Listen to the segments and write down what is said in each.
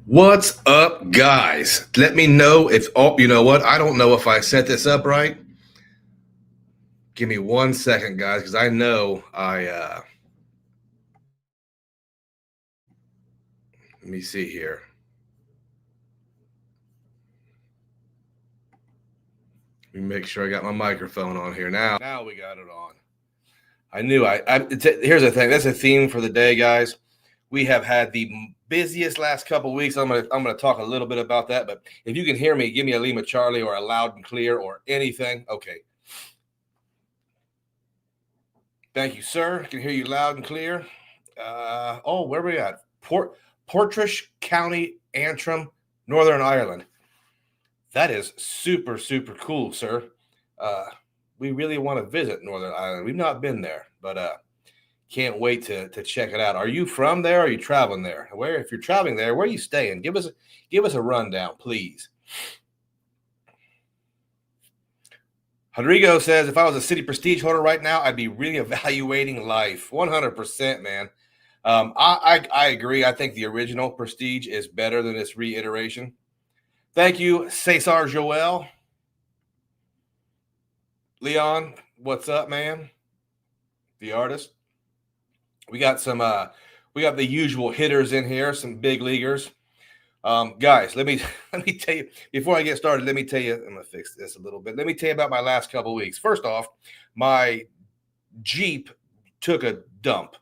What's up, guys? Let me know if, you know what? I don't know if I set this up right. Give me 1 second, guys, because I know let me see here. Let me make sure I got my microphone on here now. Now we got it on. I knew here's the thing. That's a theme for the day, guys. We have had the busiest last couple of weeks. I'm gonna talk a little bit about that. But if you can hear me, give me a Lima Charlie or a loud and clear or anything. Okay. Thank you, sir. I can hear you loud and clear. Where are we at? Portrush County, Antrim, Northern Ireland. That is super, super cool, sir. We really want to visit Northern Ireland. We've not been there, but can't wait to check it out. Are you from there? Or are you traveling there? If you're traveling there, where are you staying? Give us a rundown, please. Rodrigo says, if I was a Citi Prestige holder right now, I'd be reevaluating life. 100%, man. I agree. I think the original Prestige is better than this reiteration. Thank you, Cesar Joel. Leon, what's up, man? The artist. We got the usual hitters in here, some big leaguers. Guys, let me tell you, before I get started, let me tell you, I'm gonna fix this a little bit. Let me tell you about my last couple of weeks. First off, my Jeep took a dump.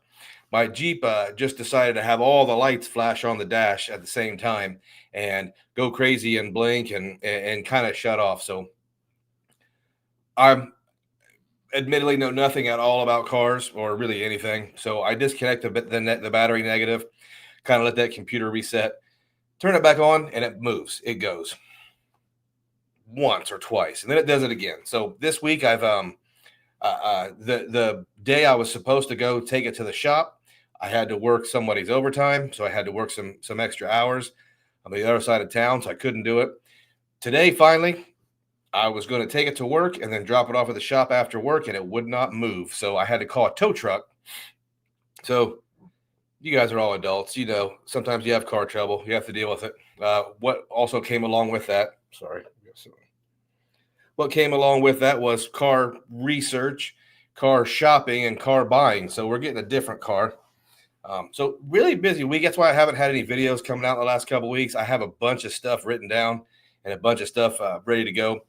My Jeep just decided to have all the lights flash on the dash at the same time and go crazy and blink and kind of shut off. So I'm admittedly know nothing at all about cars or really anything. So I disconnected the battery negative, kind of let that computer reset, turn it back on, and it moves. It goes once or twice, and then it does it again. So this week I've the day I was supposed to go take it to the shop, I had to work somebody's overtime, so I had to work some extra hours on the other side of town, so I couldn't do it. Today, finally, I was going to take it to work and then drop it off at the shop after work, and it would not move. So I had to call a tow truck. So you guys are all adults. You know, sometimes you have car trouble. You have to deal with it. What also came along with that, what came along with that was car research, car shopping, and car buying. So we're getting a different car. So really busy week. That's why I haven't had any videos coming out in the last couple of weeks. I have a bunch of stuff written down and a bunch of stuff ready to go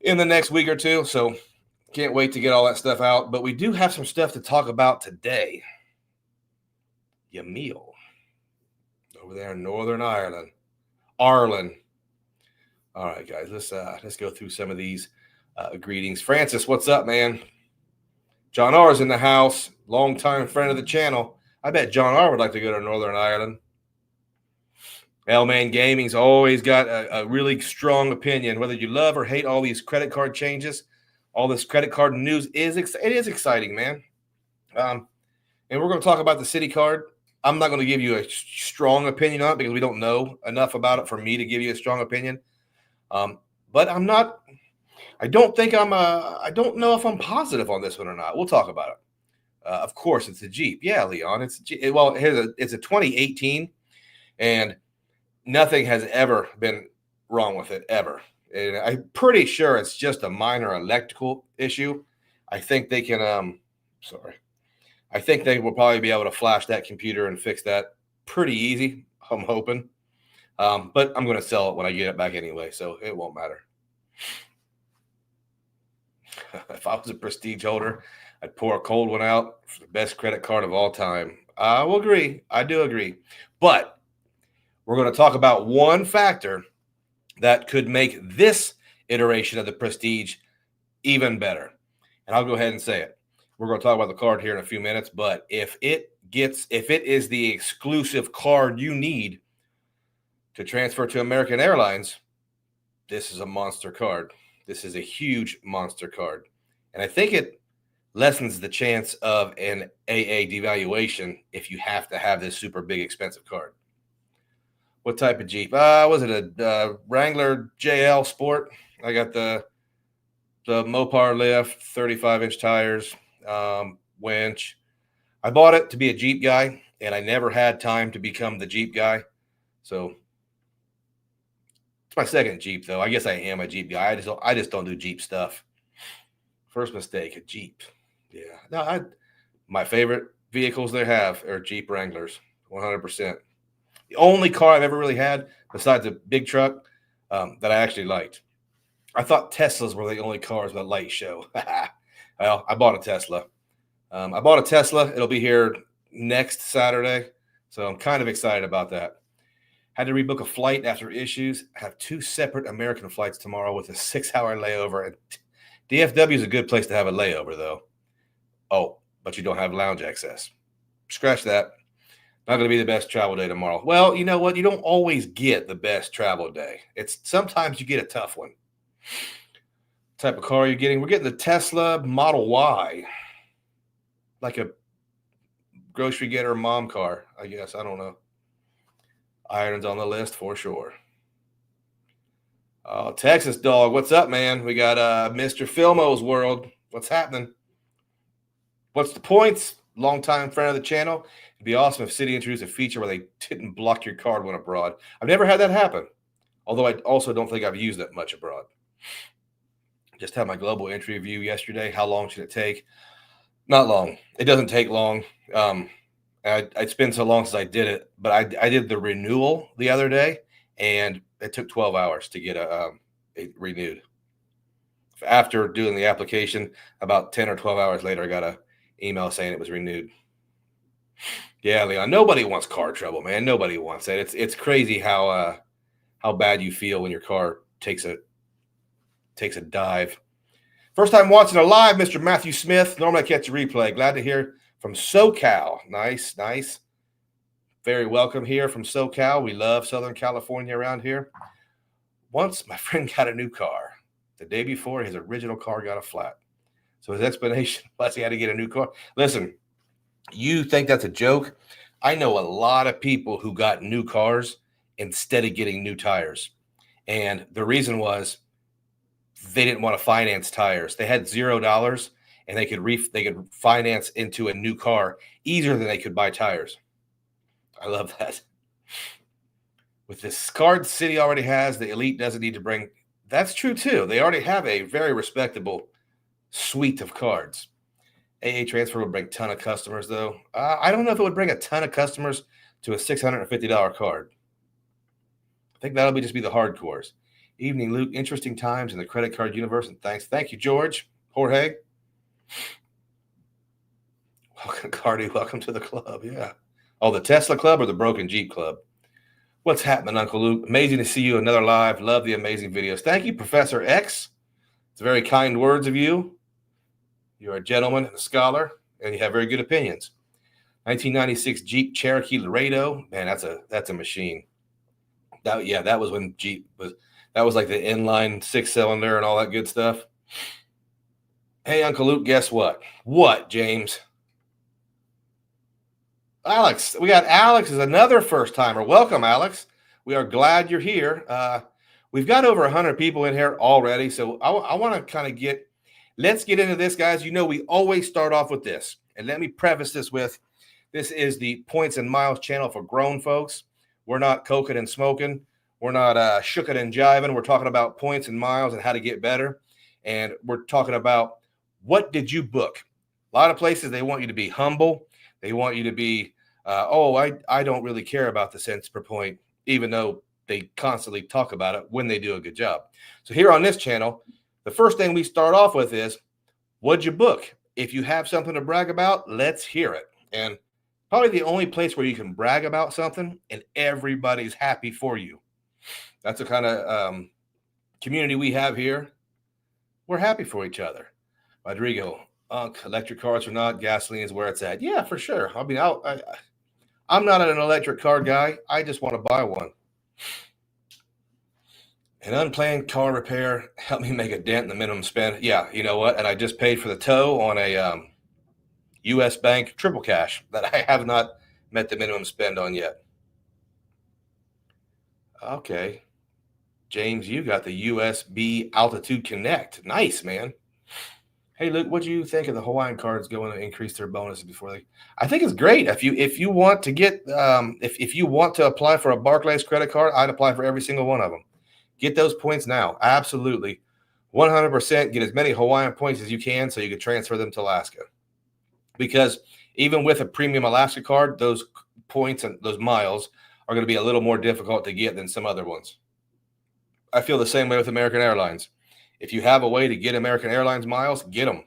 in the next week or two. So can't wait to get all that stuff out. But we do have some stuff to talk about today. Yamil over there in Northern Ireland. All right, guys, let's go through some of these greetings. Francis, what's up, man? John R is in the house, longtime friend of the channel. I bet John R would like to go to Northern Ireland. L-Man Gaming's always got a really strong opinion. Whether you love or hate all these credit card changes, all this credit card news is exciting, man. And we're going to talk about the Citi card. I'm not going to give you a strong opinion on it because we don't know enough about it for me to give you a strong opinion. But I don't know if I'm positive on this one or not. We'll talk about it. Of course, it's a Jeep. Yeah, Leon, it's a 2018, and nothing has ever been wrong with it, ever. And I'm pretty sure it's just a minor electrical issue. I think they can, I think they will probably be able to flash that computer and fix that pretty easy, I'm hoping. But I'm going to sell it when I get it back anyway, so it won't matter. If I was a Prestige holder, I'd pour a cold one out for the best credit card of all time. I will agree. I do agree. But we're going to talk about one factor that could make this iteration of the Prestige even better. And I'll go ahead and say it. We're going to talk about the card here in a few minutes, but if it is the exclusive card you need to transfer to American Airlines, this is a monster card. This is a huge monster card. And I think it lessens the chance of an AA devaluation if you have to have this super big expensive card. What type of Jeep? Was it a Wrangler JL Sport? I got the Mopar lift, 35-inch tires, winch. I bought it to be a Jeep guy, and I never had time to become the Jeep guy. So It's my second Jeep, though. I guess I am a Jeep guy. I just don't do Jeep stuff. First mistake, a Jeep. Yeah. No, my favorite vehicles they have are Jeep Wranglers, 100%. The only car I've ever really had, besides a big truck, that I actually liked. I thought Teslas were the only cars that light show. Well, I bought a Tesla. It'll be here next Saturday, so I'm kind of excited about that. Had to rebook a flight after issues. Have 2 separate American flights tomorrow with a 6-hour layover. And DFW is a good place to have a layover, though. Oh, but you don't have lounge access. Scratch that. Not going to be the best travel day tomorrow. Well, you know what? You don't always get the best travel day. Sometimes you get a tough one. Type of car you're getting. We're getting the Tesla Model Y. Like a grocery getter mom car, I guess. I don't know. Irons on the list for sure. Oh, Texas dog. What's up, man? We got Mr. Filmo's World. What's happening? What's the points? Longtime friend of the channel. It'd be awesome if Citi introduced a feature where they didn't block your card when abroad. I've never had that happen. Although I also don't think I've used it much abroad. Just had my global entry review yesterday. How long should it take? Not long. It doesn't take long. It's been so long since I did it, but I did the renewal the other day, and it took 12 hours to get it renewed. After doing the application, about 10 or 12 hours later, I got an email saying it was renewed. Yeah, Leon, nobody wants car trouble, man. Nobody wants it. It's crazy how bad you feel when your car takes a dive. First time watching a live, Mr. Matthew Smith. Normally I catch a replay. Glad to hear from SoCal. Nice. Very welcome here from SoCal. We love Southern California around here. Once my friend got a new car. The day before, his original car got a flat. So his explanation was he had to get a new car. Listen, you think that's a joke? I know a lot of people who got new cars instead of getting new tires. And the reason was they didn't want to finance tires. They had $0 and they could finance into a new car easier than they could buy tires. I love that. With this card Citi already has, the Elite doesn't need to bring. That's true too. They already have a very respectable suite of cards. AA Transfer would bring a ton of customers, though. I don't know if it would bring a ton of customers to a $650 card. I think that'll just be the hardcores. Evening, Luke. Interesting times in the credit card universe, and thanks. Thank you, George. Jorge. Welcome, Cardi. Welcome to the club. Yeah. Oh, the Tesla Club or the Broken Jeep Club? What's happening, Uncle Luke? Amazing to see you. Another live. Love the amazing videos. Thank you, Professor X. It's very kind words of you. You're a gentleman and a scholar, and you have very good opinions. 1996 Jeep Cherokee Laredo. Man, that's a machine. That was when Jeep was. That was like the inline 6-cylinder and all that good stuff. Hey, Uncle Luke, guess what? What, James? Alex. We got Alex as another first-timer. Welcome, Alex. We are glad you're here. We've got over 100 people in here already, so I want to kind of let's get into this, guys. You know we always start off with this. And let me preface this with, this is the Points and Miles channel for grown folks. We're not coking and smoking. We're not shooking and jiving. We're talking about points and miles and how to get better. And we're talking about, what did you book? A lot of places, they want you to be humble. They want you to be, I don't really care about the cents per point, even though they constantly talk about it when they do a good job. So here on this channel, the first thing we start off with is, what'd you book? If you have something to brag about, let's hear it. And probably the only place where you can brag about something and everybody's happy for you. That's the kind of community we have here. We're happy for each other. Rodrigo, electric cars or not, gasoline is where it's at. Yeah, for sure. I mean, I'm not an electric car guy. I just want to buy one. An unplanned car repair helped me make a dent in the minimum spend. Yeah, you know what? And I just paid for the tow on a U.S. Bank triple cash that I have not met the minimum spend on yet. Okay. James, you got the USB Altitude Connect. Nice, man. Hey, Luke, what do you think of the Hawaiian cards going to increase their bonuses before they? I think it's great. If you want to get if you want to apply for a Barclays credit card, I'd apply for every single one of them. Get those points now. Absolutely. 100% get as many Hawaiian points as you can so you can transfer them to Alaska. Because even with a premium Alaska card, those points and those miles are going to be a little more difficult to get than some other ones. I feel the same way with American Airlines. If you have a way to get American Airlines miles, get them.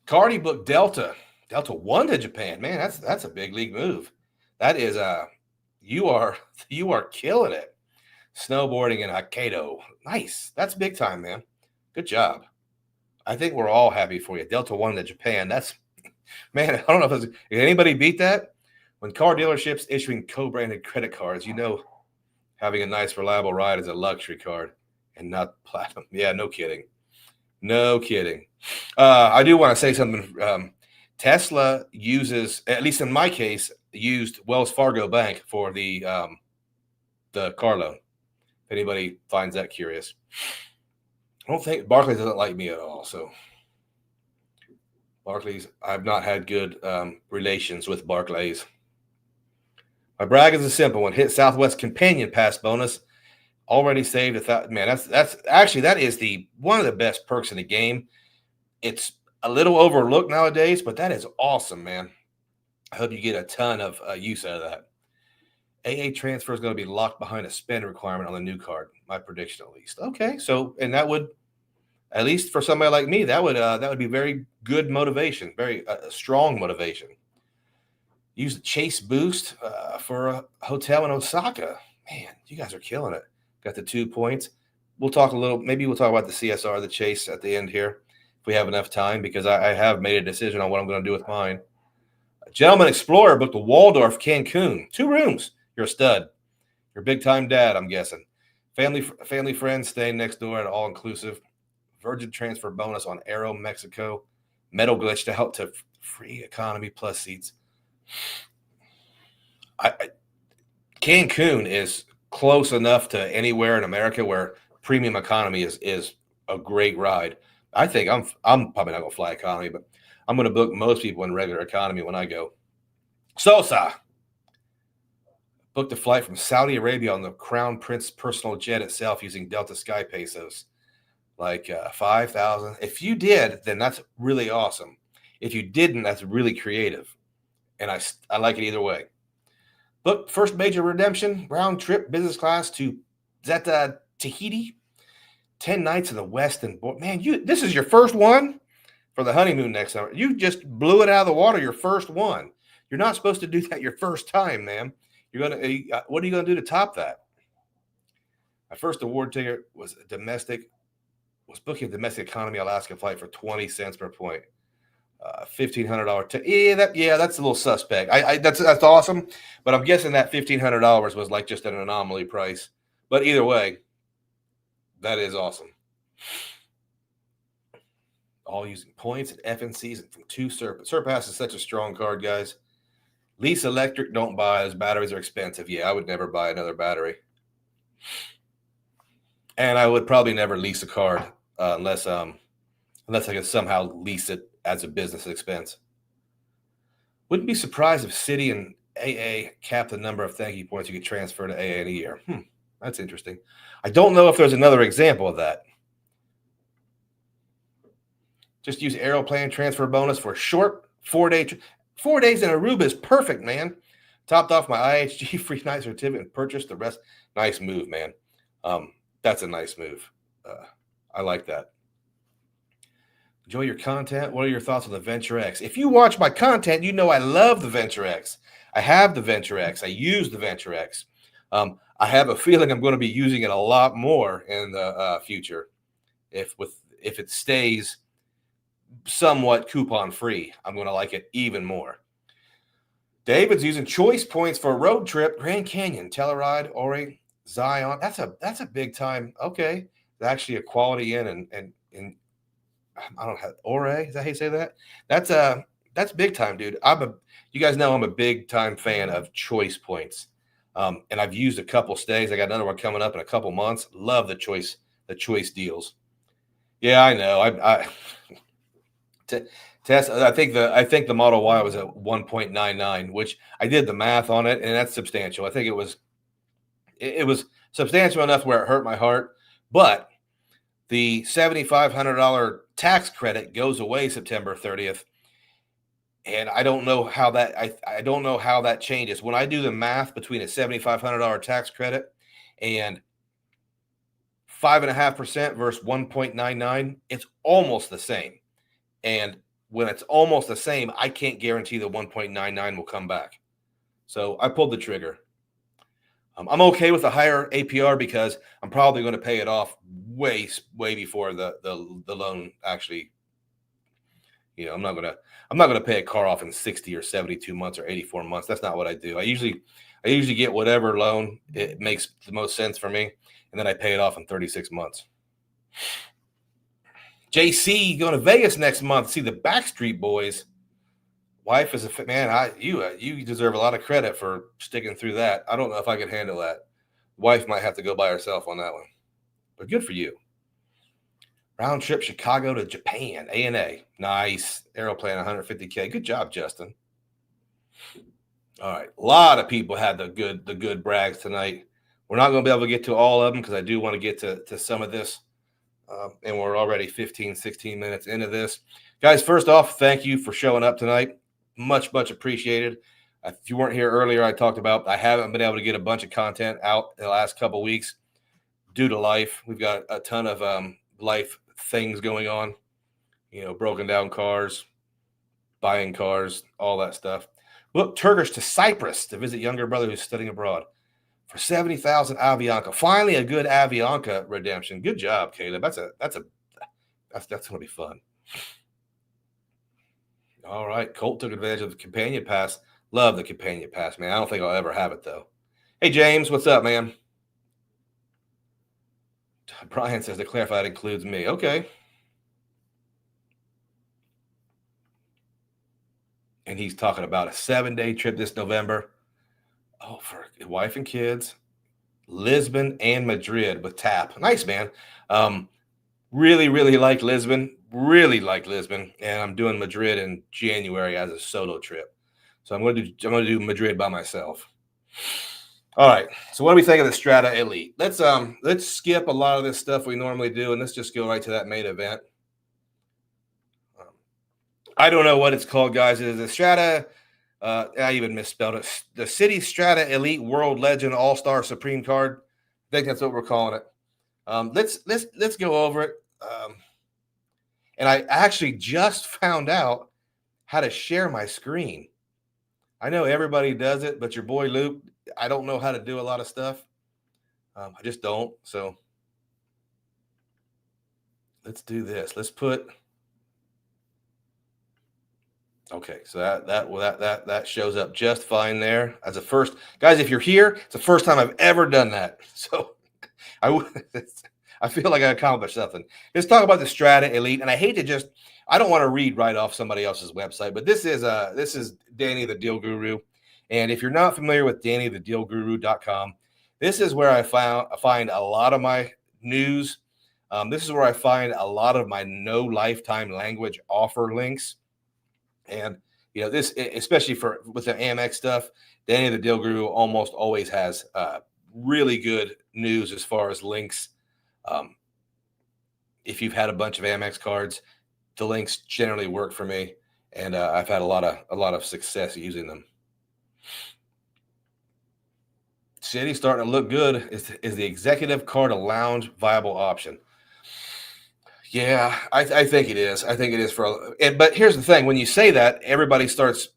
Cardi booked Delta One to Japan. Man, that's a big league move. That is you are killing it. Snowboarding in Hokkaido. Nice. That's big time, man. Good job. I think we're all happy for you. Delta One to Japan. That's, man, I don't know if anybody beat that. When car dealerships issuing co-branded credit cards, you know, having a nice, reliable ride is a luxury card and not platinum. Yeah, no kidding. No kidding. I do want to say something. Tesla uses, at least in my case, used Wells Fargo Bank for the car loan. If anybody finds that curious. I don't think Barclays doesn't like me at all. So Barclays, I've not had good relations with Barclays. My brag is a simple one. Hit Southwest Companion Pass bonus. Already saved $1,000. Man, that's actually, that is one of the best perks in the game. It's a little overlooked nowadays, but that is awesome, man. I hope you get a ton of use out of that. AA transfer is going to be locked behind a spend requirement on the new card. My prediction, at least. Okay, so, and that would, at least for somebody like me, that would be very good motivation, very strong motivation. Use the Chase Boost for a hotel in Osaka. Man, you guys are killing it. Got the 2 points. Maybe we'll talk about the CSR, the Chase at the end here, if we have enough time, because I have made a decision on what I'm going to do with mine. A Gentleman Explorer booked the Waldorf Cancun. 2 rooms. You're a stud. You're a big-time dad, I'm guessing. Family friends staying next door at all-inclusive. Virgin transfer bonus on Aero Mexico. Metal glitch to help to free economy plus seats. Cancun is close enough to anywhere in America where premium economy is a great ride. I think I'm probably not going to fly economy, but I'm going to book most people in regular economy when I go. Sosa booked a flight from Saudi Arabia on the Crown Prince personal jet itself using Delta Sky Pesos, like 5,000. If you did, then that's really awesome. If you didn't, that's really creative, and I like it either way. Booked first major redemption, round trip business class to Zeta Tahiti. 10 nights in the West and man, this is your first one for the honeymoon next summer. You just blew it out of the water. Your first one. You're not supposed to do that your first time, man. What are you gonna do to top that? My first award ticket was booking a domestic economy Alaska flight for 20 cents per point. $1,500 ticket. Yeah, that's a little suspect. That's awesome, but I'm guessing that $1,500 was like just an anomaly price. But either way, that is awesome. All using points and FNCs and from 2 Surpass. Surpass is such a strong card, guys. Lease electric, don't buy. Those batteries are expensive. Yeah, I would never buy another battery. And I would probably never lease a card unless I could somehow lease it as a business expense. Wouldn't be surprised if Citi and AA cap the number of thank you points you could transfer to AA in a year. That's interesting. I don't know if there's another example of that. Just use Aeroplan transfer bonus for a short 4-day. 4 days in Aruba is perfect, man. Topped off my IHG free night certificate and purchased the rest. Nice move, man. That's a nice move. I like that. Enjoy your content. What are your thoughts on the Venture X? If you watch my content, you know I love the Venture X. I have the Venture X. I use the Venture X. I have a feeling I'm going to be using it a lot more in the future. If it stays somewhat coupon free, I'm going to like it even more. David's using choice points for a road trip, Grand Canyon, Telluride, Ori, Zion. That's a big time. Okay, it's actually a quality inn and I don't have Ori. Is that how you say that? That's big time, dude. You guys know I'm a big time fan of choice points. And I've used a couple stays. I got another one coming up in a couple months. Love the choice deals. Yeah, I know. Test. I think the Model Y was at 1.99, which I did the math on it, and that's substantial. I think it It was substantial enough where it hurt my heart, but the $7,500 tax credit goes away September 30th. And I don't know how that I don't know how that changes. When I do the math between a $7,500 tax credit and 5.5% versus 1.99, it's almost the same. And when it's almost the same, I can't guarantee the 1.99 will come back. So I pulled the trigger. I'm okay with a higher APR because I'm probably going to pay it off way before the loan actually. I'm not gonna pay a car off in 60 or 72 months or 84 months. That's not what I do. I usually get whatever loan it makes the most sense for me, and then I pay it off in 36 months. JC going to Vegas next month. See the Backstreet Boys. Wife is a man. You deserve a lot of credit for sticking through that. I don't know if I could handle that. Wife might have to go by herself on that one, but good for you. Round trip Chicago to Japan. A&A. Nice. Aeroplan 150K. Good job, Justin. All right. A lot of people had the good brags tonight. We're not going to be able to get to all of them because I do want to get to some of this. And we're already 15, 16 minutes into this. Guys, first off, thank you for showing up tonight. Much appreciated. If you weren't here earlier, I talked about I haven't been able to get a bunch of content out in the last couple of weeks due to life. We've got a ton of life things going on, broken down cars, buying cars, all that stuff. Booked Turkish to Cyprus to visit younger brother who's studying abroad for 70,000 Avianca. Finally, a good Avianca redemption. Good job, Caleb. That's going to be fun. All right, Colt took advantage of the companion pass. Love the companion pass, man. I don't think I'll ever have it though. Hey James, what's up, man? Brian says to clarify, that includes me. Okay. And he's talking about a 7-day trip this November. Oh, for wife and kids. Lisbon and Madrid with TAP. Nice, man. Really like Lisbon. Really like Lisbon. And I'm doing Madrid in January as a solo trip. So I'm going to do Madrid by myself. All right. So what do we think of the Strata Elite? Let's skip a lot of this stuff we normally do, and let's just go right to that main event. I don't know what it's called, guys. It is a Strata. I even misspelled it. The Citi Strata Elite World Legend All-Star Supreme card. I think that's what we're calling it. Let's go over it. And I actually just found out how to share my screen. I know everybody does it, but your boy Luke, I don't know how to do a lot of stuff. I just don't. So let's do this. Let's put. Okay, so that shows up just fine there as a first. Guys, if you're here, it's the first time I've ever done that. So I feel like I accomplished something. Let's talk about the Strata Elite, and I hate to I don't want to read right off somebody else's website, but this is Danny the Deal Guru, and if you're not familiar with DannyTheDealGuru.com, this is where I find a lot of my news. This is where I find a lot of my no lifetime language offer links. And this, especially with the Amex stuff, Danny the Deal Guru almost always has really good news as far as links. If you've had a bunch of Amex cards, the links generally work for me, and I've had a lot of success using them. City starting to look good. Is the executive card a lounge viable option? Yeah, I think it is. I think it is but here's the thing. When you say that, everybody starts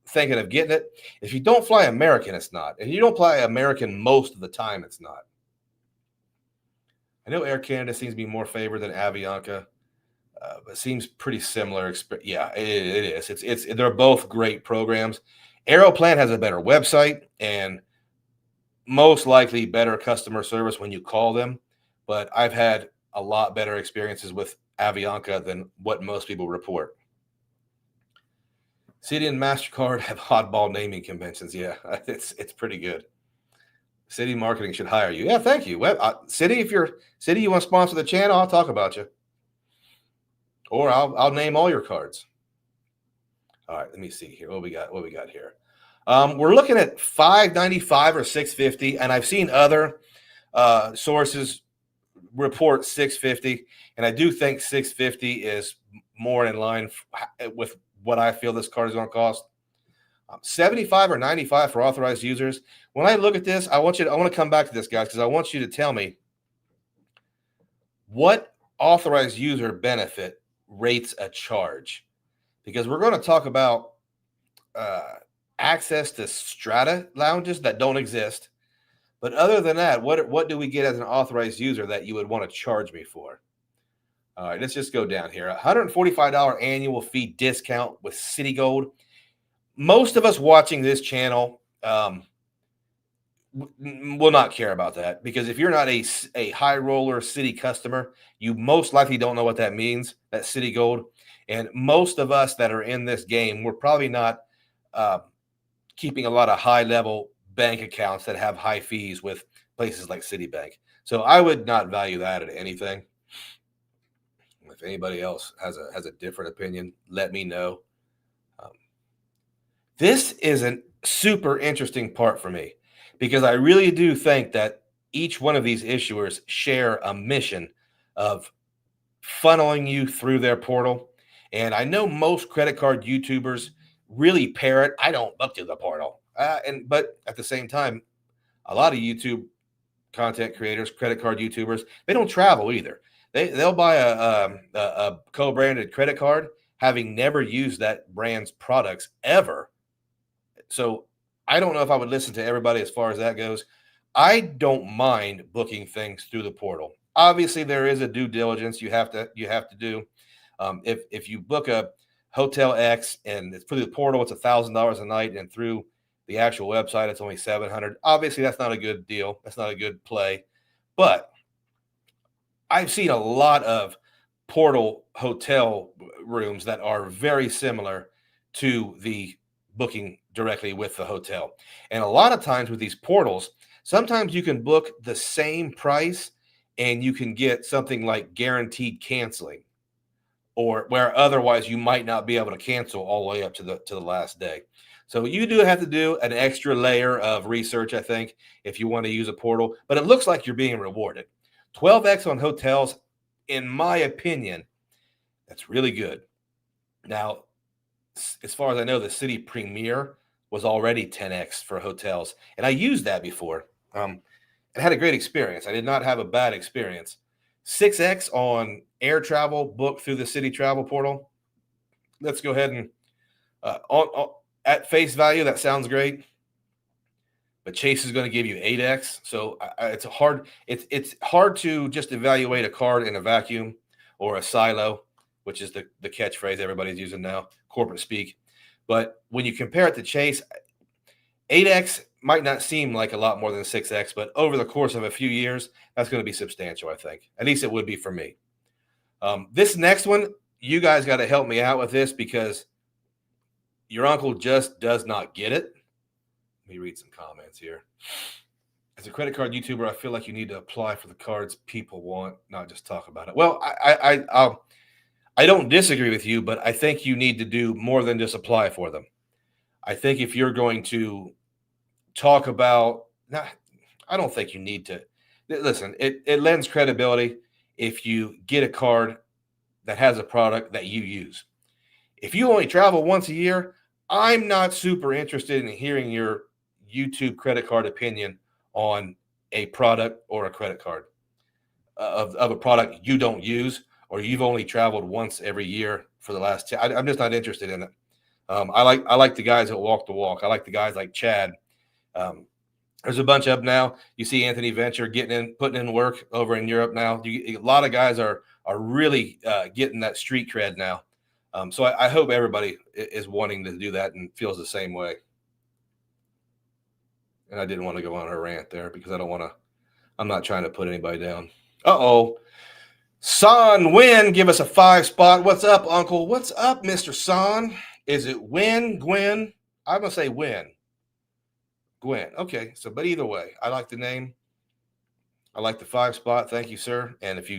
thinking of getting it. If you don't fly American, it's not. If you don't fly American most of the time, it's not. I know Air Canada seems to be more favored than Avianca, but it seems pretty similar. Yeah, it is. They're both great programs. Aeroplan has a better website and most likely better customer service when you call them, but I've had a lot better experiences with Avianca than what most people report. Citi and MasterCard have oddball naming conventions. Yeah, it's pretty good. Citi Marketing should hire you. Yeah, thank you. Citi, if you're Citi, you want to sponsor the channel, I'll talk about you. Or I'll name all your cards. All right, let me see here. What we got here? We're looking at $595 or $650, and I've seen other sources report $650, and I do think $650 is more in line with what I feel this card is going to cost. 75 or 95 for authorized users. When I look at this, I want to come back to this, guys, because I want you to tell me what authorized user benefit rates a charge, because we're going to talk about access to strata lounges that don't exist. But other than that, what do we get as an authorized user that you would want to charge me for? All right, let's just go down here. $145 annual fee discount with Citi Gold. Most of us watching this channel will not care about that, because if you're not a high roller Citi customer, you most likely don't know what that means, that Citi Gold. And most of us that are in this game, we're probably not keeping a lot of high level bank accounts that have high fees with places like Citibank. So I would not value that at anything. If anybody else has a different opinion, let me know. This is a super interesting part for me, because I really do think that each one of these issuers share a mission of funneling you through their portal. And I know most credit card YouTubers really parrot, I don't book to the portal. But at the same time, a lot of YouTube content creators, credit card YouTubers, they don't travel either. They'll buy a co-branded credit card, having never used that brand's products ever. So I don't know if I would listen to everybody as far as that goes. I don't mind booking things through the portal. Obviously, there is a due diligence you have to do. If you book a Hotel X and it's through the portal, it's $1,000 a night, and through the actual website, it's only $700. Obviously, that's not a good deal. That's not a good play. But I've seen a lot of portal hotel rooms that are very similar to the booking directly with the hotel. And a lot of times with these portals, sometimes you can book the same price and you can get something like guaranteed canceling, or where otherwise you might not be able to cancel all the way up to the last day. So you do have to do an extra layer of research, I think, if you want to use a portal. But it looks like you're being rewarded. 12x on hotels, in my opinion, that's really good. Now, as far as I know, the Citi Premier was already 10x for hotels, and I used that before. And had a great experience. I did not have a bad experience. 6x on air travel booked through the Citi Travel portal. Let's go ahead and at face value, that sounds great. But Chase is going to give you 8x. So it's hard to just evaluate a card in a vacuum or a silo, which is the catchphrase everybody's using now, corporate speak. But when you compare it to Chase, 8x might not seem like a lot more than 6x, but over the course of a few years, that's going to be substantial, I think. At least it would be for me. This next one, you guys got to help me out with this, because your uncle just does not get it. Let me read some comments here. As a credit card YouTuber, I feel like you need to apply for the cards people want, not just talk about it. Well, I don't disagree with you, but I think you need to do more than just apply for them. I think if you're going to talk about, I don't think you need to. Listen, it lends credibility if you get a card that has a product that you use. If you only travel once a year, I'm not super interested in hearing your YouTube credit card opinion on a product or a credit card of a product you don't use, or you've only traveled once every year for the last 10. I'm just not interested in it. I like the guys that walk the walk. I like the guys like Chad. There's a bunch of them now. You see Anthony Venture putting in work over in Europe now. A lot of guys are really getting that street cred now. So I hope everybody is wanting to do that and feels the same way. And I didn't want to go on a rant there, because I'm not trying to put anybody down. Uh-oh. Son Win, give us a 5 spot. What's up, Uncle? What's up, Mr. Son? Is it Win, Gwen? I'm going to say Win. Gwen. Okay, but either way, I like the name. I like the 5 spot. Thank you, sir. And if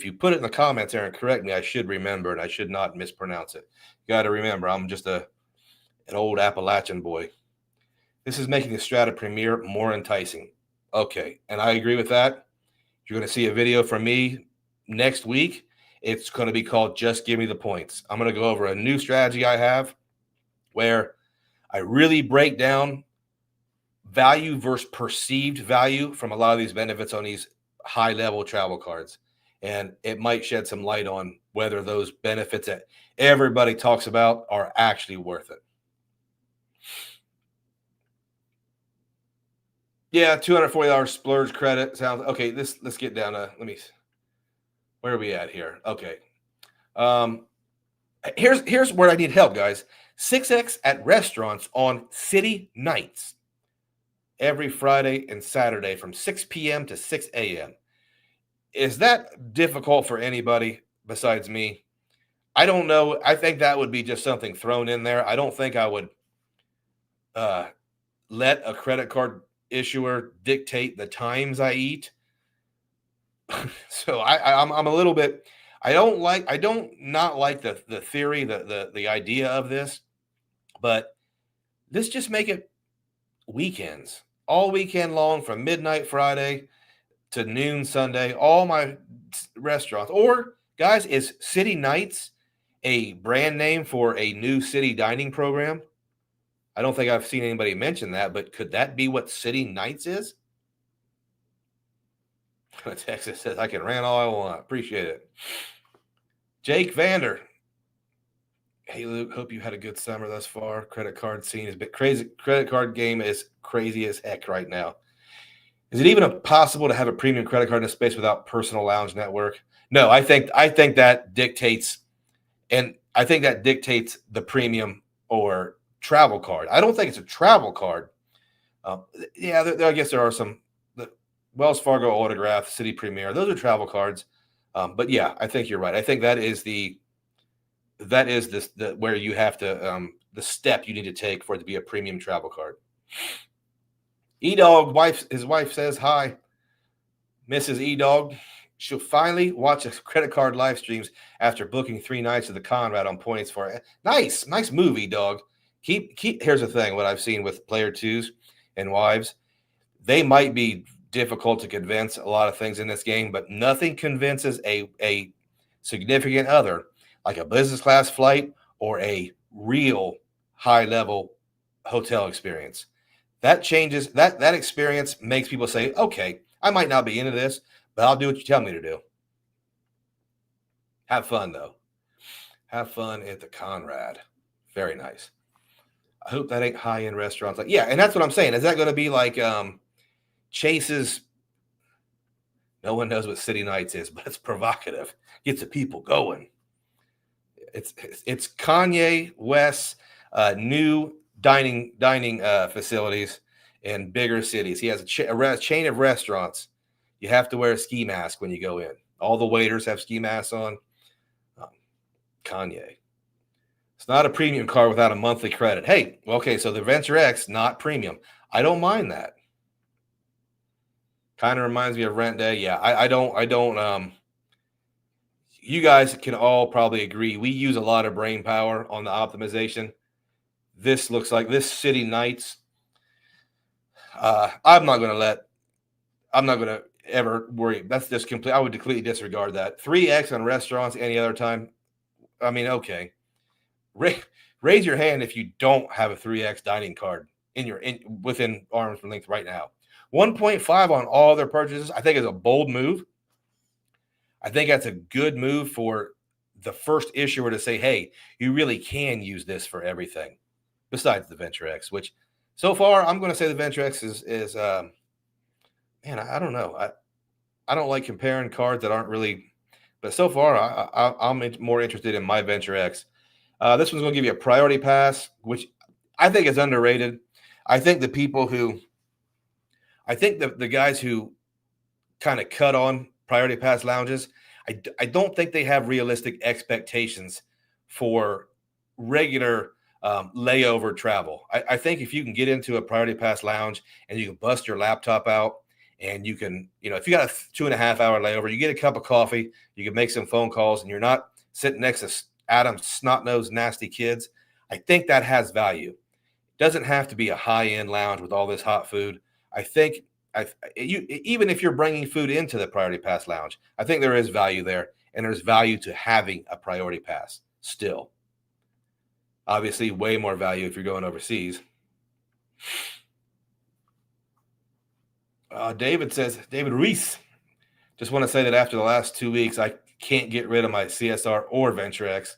you put it in the comments there and correct me, I should remember, and I should not mispronounce it. You got to remember, I'm just an old Appalachian boy. This is making the Strata Premier more enticing. Okay, and I agree with that. You're going to see a video from me next week. It's going to be called Just Give Me the Points. I'm going to go over a new strategy I have where I really break down value versus perceived value from a lot of these benefits on these high-level travel cards. And it might shed some light on whether those benefits that everybody talks about are actually worth it. Yeah, $240 splurge credit sounds okay. Let's get down to where are we at here? Okay. Here's where I need help, guys. 6x at restaurants on city nights every Friday and Saturday from 6 p.m. to 6 a.m. Is that difficult for anybody besides me? I don't know. I think that would be just something thrown in there. I don't think I would let a credit card issuer dictate the times I eat. So I'm a little bit. I don't not like the theory, the idea of this, but let's just make it weekends, all weekend long from midnight Friday to noon Sunday. All my restaurants, or guys, is City Nights a brand name for a new city dining program? I don't think I've seen anybody mention that, but could that be what City Nights is? Texas says, I can rant all I want. Appreciate it. Jake Vander. Hey, Luke, hope you had a good summer thus far. Credit card scene is a bit crazy. Credit card game is crazy as heck right now. Is it even possible to have a premium credit card in a space without personal lounge network? No, I think that dictates, and I think that dictates the premium or travel card. I don't think it's a travel card. Yeah, I guess there are some. The Wells Fargo Autograph, City Premier, those are travel cards. But yeah, I think you're right. I think that is the where you have to the step you need to take for it to be a premium travel card. E-Dog his wife says hi. Mrs. E-Dog. She'll finally watch a credit card live streams after booking 3 nights of the Conrad on points for it. Nice movie, dog. Here's the thing, what I've seen with player twos and wives, they might be difficult to convince a lot of things in this game, but nothing convinces a significant other like a business class flight or a real high level hotel experience. That changes that experience makes people say, okay, I might not be into this, but I'll do what you tell me to do. Have fun though. Have fun at the Conrad. Very nice. I hope that ain't high-end restaurants. Like, yeah, and that's what I'm saying. Is that going to be like Chase's? No one knows what City Nights is, but it's provocative. Gets the people going. It's Kanye West's new dining facilities in bigger cities. He has a chain of restaurants. You have to wear a ski mask when you go in. All the waiters have ski masks on. Kanye. It's not a premium card without a monthly credit. Hey, okay, so the Venture X, not premium. I don't mind that. Kind of reminds me of Rent Day. Yeah, I don't. You guys can all probably agree. We use a lot of brain power on the optimization. This looks like this City Nights. I'm not going to ever worry. That's just complete. I would completely disregard that. 3X on restaurants any other time. I mean, okay. Raise your hand if you don't have a 3X dining card within arm's length right now. 1.5 on all their purchases, I think, is a bold move. I think that's a good move for the first issuer to say, hey, you really can use this for everything besides the Venture X, which so far I'm going to say the Venture X is man, I don't know. I don't like comparing cards that aren't really, but so far I'm more interested in my Venture X. This one's going to give you a priority pass, which I think is underrated. I think the guys who kind of cut on priority pass lounges, I don't think they have realistic expectations for regular layover travel. I think if you can get into a priority pass lounge and you can bust your laptop out and you can, if you got a 2.5 hour layover, you get a cup of coffee, you can make some phone calls and you're not sitting next to Adam's snot-nosed nasty kids. I think that has value. Doesn't have to be a high-end lounge with all this hot food. I think even if you're bringing food into the Priority Pass lounge, I think there is value there, and there's value to having a Priority Pass still. Obviously, way more value if you're going overseas. David Reese, just want to say that after the last 2 weeks, I can't get rid of my CSR or Venture X.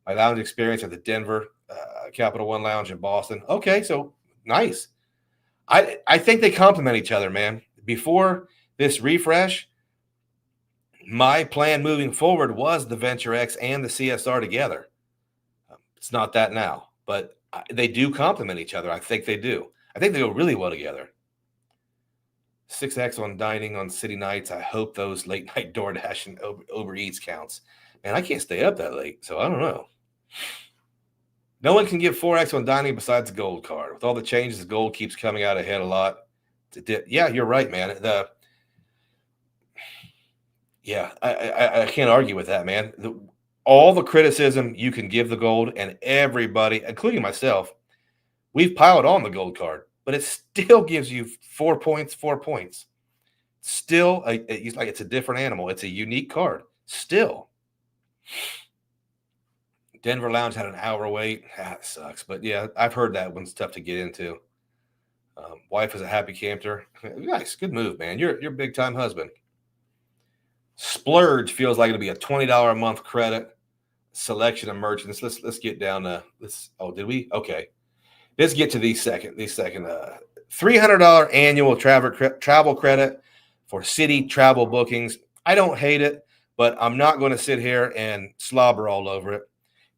My lounge experience at the Denver Capital One Lounge in Boston. Okay, so nice. I think they complement each other, man. Before this refresh, my plan moving forward was the Venture X and the CSR together. It's not that now, but they do complement each other. I think they do. I think they go really well together. 6X on dining on city nights. I hope those late night DoorDash and Uber Eats counts. Man, I can't stay up that late, so I don't know. No one can give 4X on dining besides the gold card. With all the changes, the gold keeps coming out ahead a lot. Yeah, you're right, man. I can't argue with that, man. All the criticism you can give the gold, and everybody, including myself, we've piled on the gold card, but it still gives you 4 points, 4 points. Still, it's a different animal. It's a unique card. Still. Denver Lounge had an hour wait. That sucks. But yeah, I've heard that one's tough to get into. Wife is a happy camper. Nice. Good move, man. You're a big time husband. Splurge feels like it'll be a $20 a month credit. Selection of merchants. Let's get down to this. Oh, did we? Okay. Let's get to these second. $300 annual travel credit for city travel bookings. I don't hate it, but I'm not going to sit here and slobber all over it,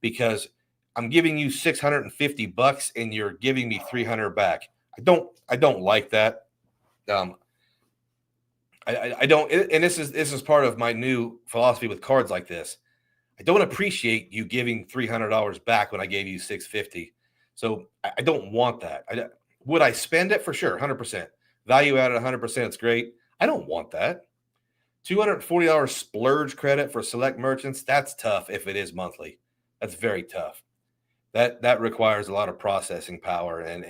because I'm giving you $650 and you're giving me $300 back. I don't like that. I don't, and this is part of my new philosophy with cards like this. I don't appreciate you giving $300 back when I gave you $650. So I don't want that. Would I spend it? For sure, 100%. Value added 100%. It's great. I don't want that. $240 splurge credit for select merchants. That's tough if it is monthly. That's very tough. That requires a lot of processing power and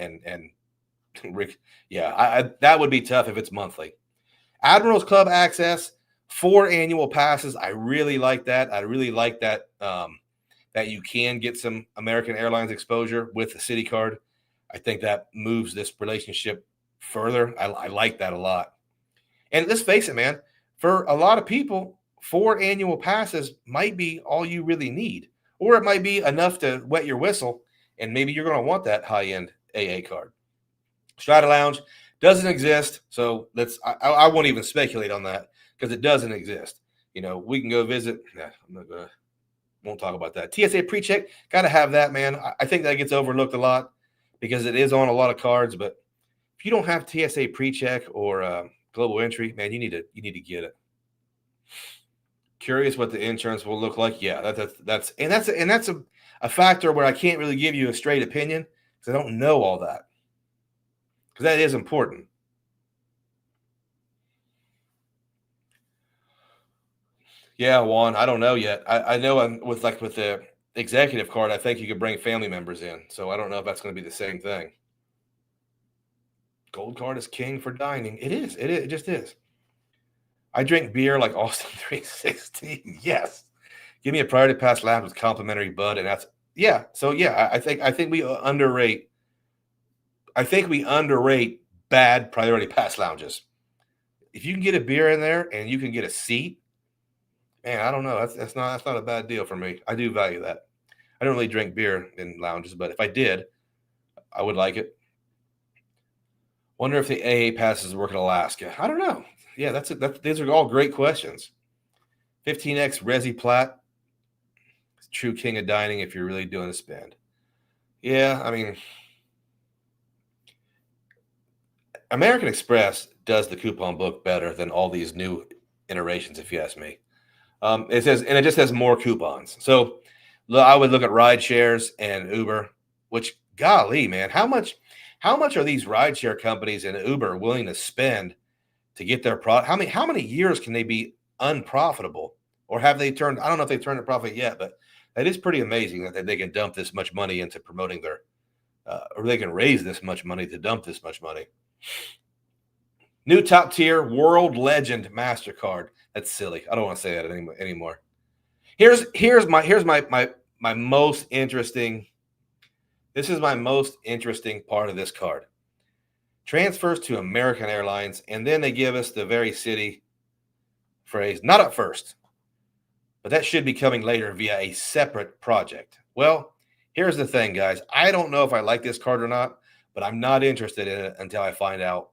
that would be tough if it's monthly. Admirals Club access, 4 annual passes. I really like that. I really like that that you can get some American Airlines exposure with the Citi card. I think that moves this relationship further. I like that a lot. And let's face it, man, for a lot of people, 4 annual passes might be all you really need. Or it might be enough to wet your whistle, and maybe you're going to want that high-end AA card. Strata Lounge doesn't exist, so I won't even speculate on that, because it doesn't exist. You know, we can go visit. Won't talk about that. TSA pre-check, got to have that, man. I think that gets overlooked a lot because it is on a lot of cards. But if you don't have TSA pre-check or global entry, man, you need to get it. Curious what the insurance will look like. Yeah, that's a factor where I can't really give you a straight opinion because I don't know all that. Because that is important. Yeah, Juan, I don't know yet. I know with the executive card, I think you could bring family members in. So I don't know if that's going to be the same thing. Gold card is king for dining. It is. It just is. I drink beer like Austin 360. Yes. Give me a priority pass lounge with complimentary bud, and that's So yeah, I think we underrate. I think we underrate bad priority pass lounges. If you can get a beer in there and you can get a seat, man, I don't know. That's not a bad deal for me. I do value that. I don't really drink beer in lounges, but if I did, I would like it. Wonder if the AA passes work in Alaska. I don't know. Yeah, these are all great questions. 15X Resi Plat. True king of dining if you're really doing a spend. Yeah, I mean, American Express does the coupon book better than all these new iterations, if you ask me. It just has more coupons. So I would look at ride shares and Uber, which, golly, man, how much are these rideshare companies and Uber willing to spend to get their product? How many years can they be unprofitable? Or have they turned? I don't know if they've turned a profit yet, but that is pretty amazing that they can dump this much money into promoting or they can raise this much money to dump this much money. New top tier World Legend MasterCard. That's silly. I don't want to say that anymore. Here's my most interesting. This is my most interesting part of this card. Transfers to American Airlines, and then they give us the very Citi phrase, not at first, but that should be coming later via a separate project. Well, here's the thing, guys. I don't know if I like this card or not, but I'm not interested in it until I find out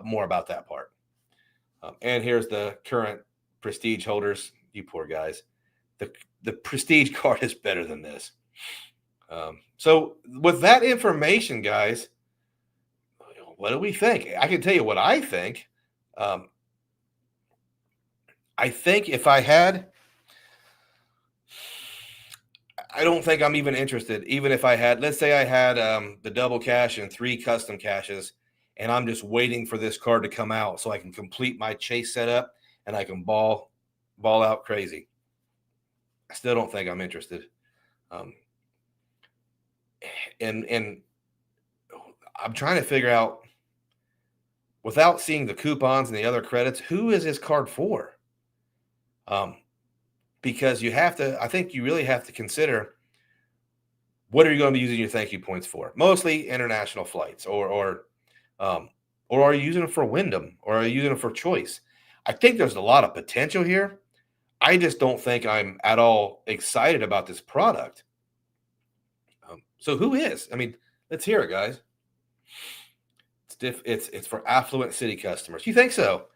more about that part. And here's the current prestige holders. You poor guys. The prestige card is better than this. So with that information, guys, what do we think? I can tell you what I think. I think if I had, I don't think I'm even interested. Even if I had, let's say I had the double cash and 3 custom caches, and I'm just waiting for this card to come out so I can complete my chase setup and I can ball out crazy. I still don't think I'm interested. And I'm trying to figure out, without seeing the coupons and the other credits, who is this card for? Because you have to, I think you really have to consider, what are you going to be using your thank you points for? Mostly international flights, or are you using them for Wyndham, or are you using them for Choice? I think there's a lot of potential here. I just don't think I'm at all excited about this product. So who is? I mean, let's hear it, guys. It's for affluent Citi customers. You think so?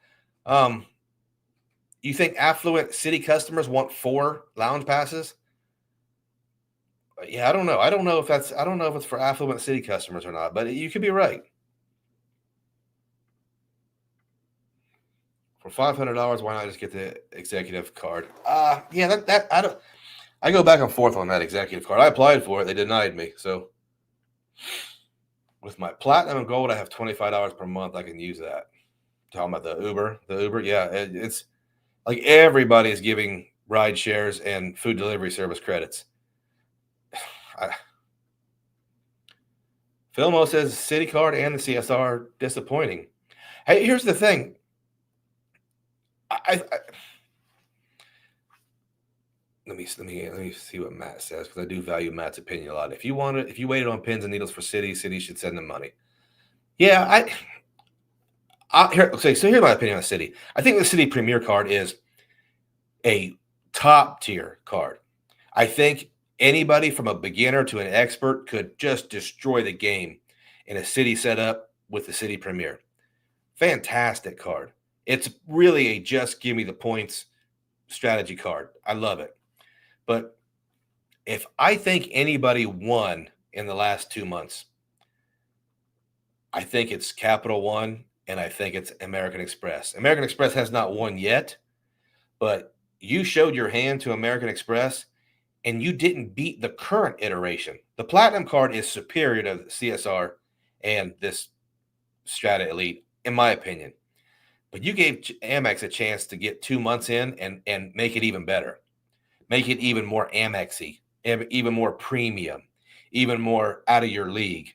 You think affluent Citi customers want 4 lounge passes? Yeah, I don't know. I don't know if it's for affluent Citi customers or not, but you could be right. For $500, why not just get the executive card? Yeah, I go back and forth on that executive card. I applied for it. They denied me. So with my platinum and gold, I have $25 per month. I can use that. Talking about the Uber. Yeah, it's like everybody's giving ride shares and food delivery service credits. Filmo says Citi card and the CSR disappointing. Hey, here's the thing. Let me see what Matt says, because I do value Matt's opinion a lot. If you waited on pins and needles for Citi should send them money. Yeah, here's my opinion on Citi. I think the Citi Premier card is a top tier card. I think anybody from a beginner to an expert could just destroy the game in a Citi setup with the Citi Premier. Fantastic card. It's really a just give me the points strategy card. I love it. But if I think anybody won in the last 2 months, I think it's Capital One and I think it's American Express. American Express has not won yet, but you showed your hand to American Express and you didn't beat the current iteration. The Platinum card is superior to the CSR and this Strata Elite, in my opinion. But you gave Amex a chance to get 2 months in and make it even better. Make it even more Amex-y, even more premium, even more out of your league.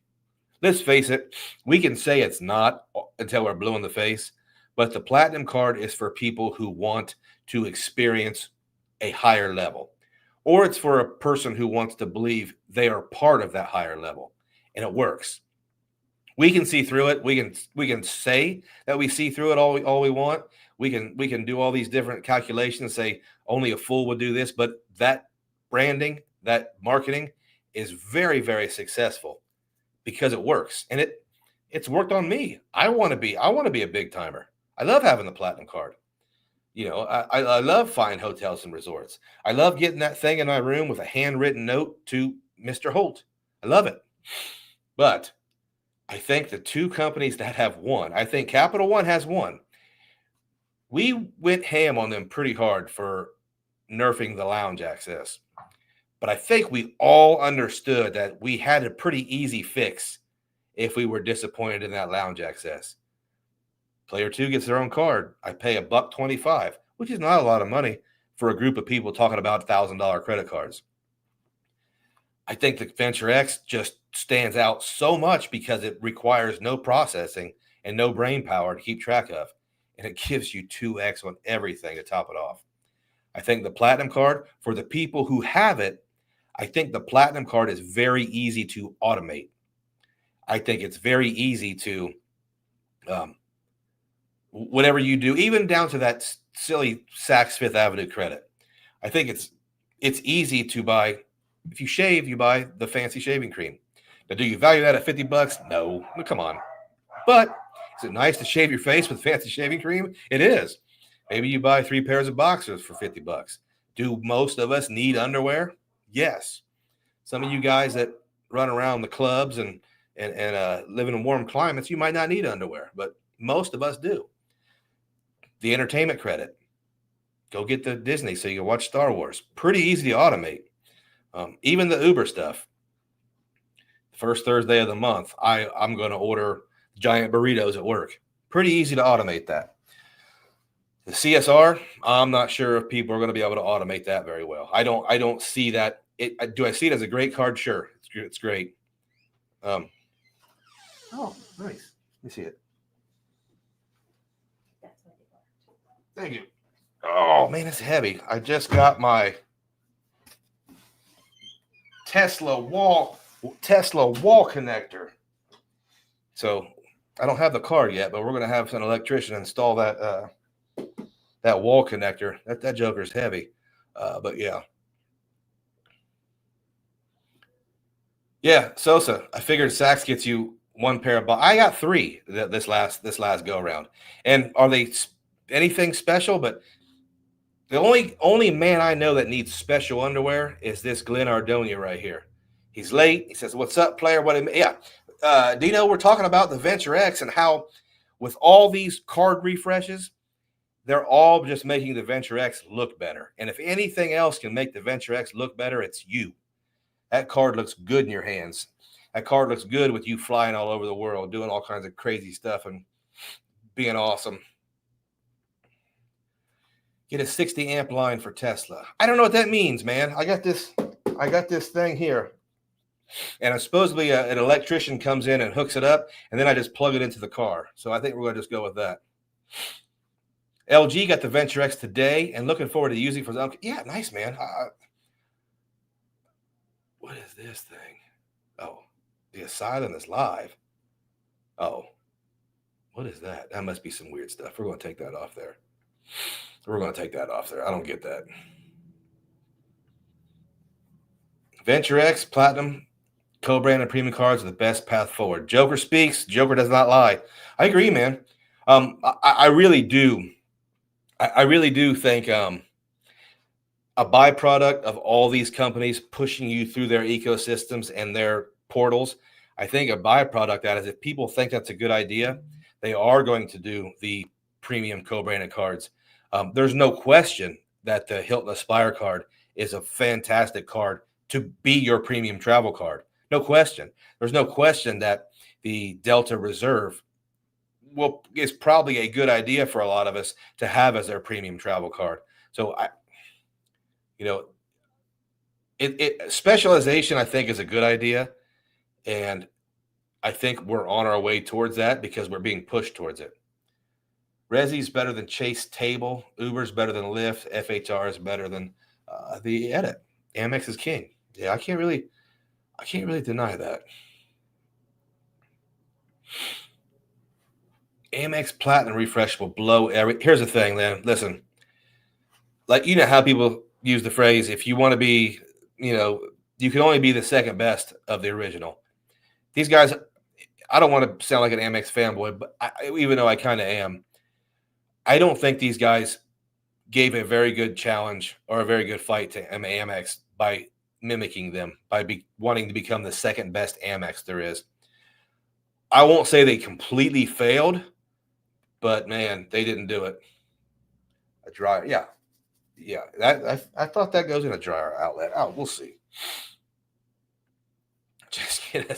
Let's face it, we can say it's not until we're blue in the face, but the Platinum card is for people who want to experience a higher level, or it's for a person who wants to believe they are part of that higher level, and it works. We can see through it. We can say that we see through it all we want. We can do all these different calculations, say only a fool would do this, but that branding, that marketing is very, very successful because it works, and it's worked on me. I want to be a big timer. I love having the Platinum card. You know, I love fine hotels and resorts. I love getting that thing in my room with a handwritten note to Mr. Holt. I love it. But I think the 2 companies that have won, I think Capital One has won. We went ham on them pretty hard for nerfing the lounge access. But I think we all understood that we had a pretty easy fix if we were disappointed in that lounge access. Player 2 gets their own card. I pay $125, which is not a lot of money for a group of people talking about $1,000 credit cards. I think the Venture X just stands out so much because it requires no processing and no brain power to keep track of. And it gives you 2x on everything to top it off. I think the Platinum card, for the people who have it, I think the Platinum card is very easy to automate. I think it's very easy to, whatever you do, even down to that silly Saks Fifth Avenue credit. I think it's easy to buy. If you shave, you buy the fancy shaving cream. Now, do you value that at $50? No, come on. But is it nice to shave your face with fancy shaving cream? It is. Maybe you buy 3 pairs of boxers for $50. Do most of us need underwear? Yes. Some of you guys that run around the clubs and live in warm climates, you might not need underwear, but most of us do. The entertainment credit. Go get the Disney so you can watch Star Wars. Pretty easy to automate. Even the Uber stuff. First Thursday of the month, I'm going to order giant burritos at work. Pretty easy to automate that. The CSR, I'm not sure if people are going to be able to automate that very well. I don't see that. Do I see it as a great card? Sure, it's great. Oh, nice. Let me see it. Thank you. Oh man, it's heavy. I just got my Tesla wall connector. So I don't have the card yet, but we're going to have an electrician install that that wall connector. That joker's heavy, but yeah. Yeah, Sosa. I figured Saks gets you 1 pair of. I got 3 this last go around. And are they anything special? But the only man I know that needs special underwear is this Glenn Ardonia right here. He's late. He says, "What's up, player?" Dino, we're talking about the Venture X and how with all these card refreshes, they're all just making the Venture X look better. And if anything else can make the Venture X look better, it's you. That card looks good in your hands. That card looks good with you flying all over the world, doing all kinds of crazy stuff and being awesome. Get a 60 amp line for Tesla. I don't know what that means, man. I got this thing here. And supposedly an electrician comes in and hooks it up, and then I just plug it into the car. So I think we're going to just go with that. LG got the Venture X today and looking forward to using it for yeah, nice, man. What is this thing? Oh, the Asylum is live. Oh, what is that? That must be some weird stuff. We're going to take that off there. I don't get that. Venture X, Platinum, co-branded premium cards are the best path forward. Joker speaks. Joker does not lie. I agree, man. I really do. I really do think a byproduct of all these companies pushing you through their ecosystems and their portals, I think a byproduct of that is if people think that's a good idea, they are going to do the premium co-branded cards. There's no question that the Hilton Aspire card is a fantastic card to be your premium travel card. No question. There's no question that the Delta Reserve is probably a good idea for a lot of us to have as their premium travel card. So specialization, I think, is a good idea. And I think we're on our way towards that because we're being pushed towards it. Resi's better than Chase Table. Uber's better than Lyft. FHR is better than the Edit. Amex is king. Yeah, I can't really deny that. Amex Platinum refresh will blow Here's the thing, man. Listen, like, you know how people use the phrase, if you want to be, you can only be the second best of the original. These guys, I don't want to sound like an Amex fanboy, but even though I kind of am, I don't think these guys gave a very good challenge or a very good fight to Amex by mimicking them, by wanting to become the second best Amex there is. I won't say they completely failed, but man, they didn't do it. A dryer, yeah. I thought that goes in a dryer outlet. Oh, we'll see. Just get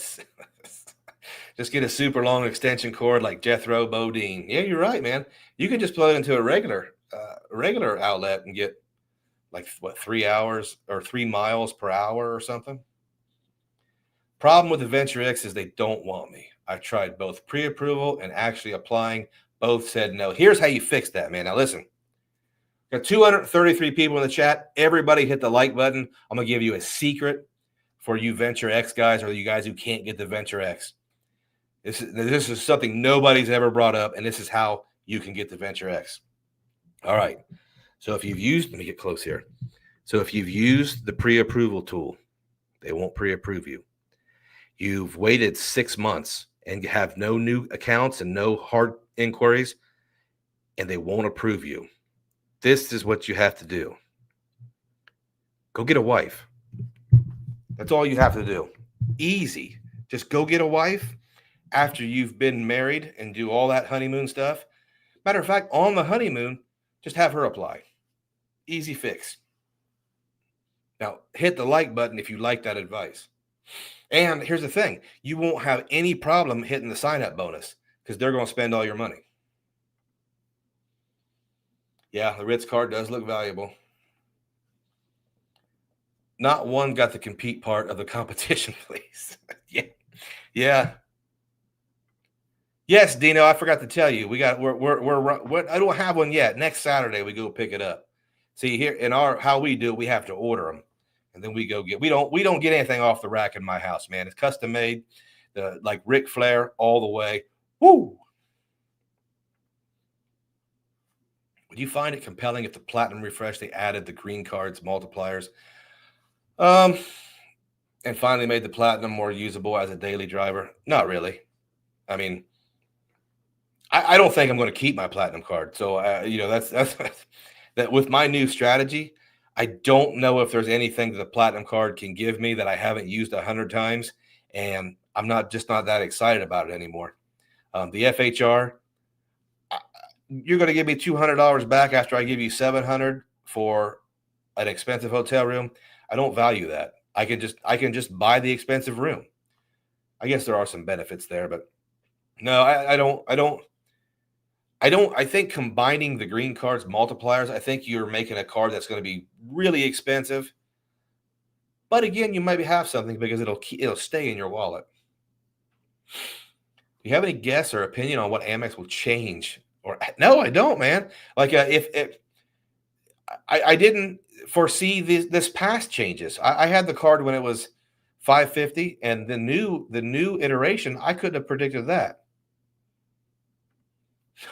a super long extension cord like Jethro Bodine. Yeah, you're right, man. You can just plug it into a regular outlet and get like 3 hours or 3 miles per hour or something. Problem with the Venture X is they don't want me. I've tried both pre-approval and actually applying. Both said no. Here's how you fix that, man. Now listen. Got 233 people in the chat. Everybody hit the like button. I'm going to give you a secret for you Venture X guys or you guys who can't get the Venture X. This is something nobody's ever brought up, and this is how you can get the Venture X. All right. So if you've used, let me get close here. So if you've used the pre-approval tool, they won't pre-approve you. You've waited 6 months and have no new accounts and no hard inquiries, and they won't approve you. This is what you have to do. Go get a wife. That's all you have to do. Easy. Just go get a wife after you've been married and do all that honeymoon stuff. Matter of fact, on the honeymoon, just have her apply. Easy fix. Now, hit the like button if you like that advice. And here's the thing. You won't have any problem hitting the sign-up bonus because they're going to spend all your money. Yeah, the Ritz card does look valuable. Not one got the compete part of the competition, please. Yeah. Yes, Dino, I forgot to tell you. I don't have one yet. Next Saturday we go pick it up. See, here in how we do, we have to order them, and then we go get. We don't get anything off the rack in my house, man. It's custom made, like Ric Flair all the way. Woo! Would you find it compelling if the Platinum refresh they added the green cards multipliers, and finally made the Platinum more usable as a daily driver? Not really. I mean, I don't think I'm going to keep my Platinum card. So, that's that with my new strategy. I don't know if there's anything that the Platinum card can give me that I haven't used 100 times, and I'm not that excited about it anymore. The FHR, you're going to give me $200 back after I give you $700 for an expensive hotel room. I don't value that. I can just buy the expensive room. I guess there are some benefits there, but no, I don't. I think combining the green cards multipliers, I think you're making a card that's going to be really expensive. But again, you might have something because it'll stay in your wallet. Do you have any guess or opinion on what Amex will change? Or no, I don't, man. Like if I didn't foresee this past changes. I had the card when it was $550, and the new iteration, I couldn't have predicted that.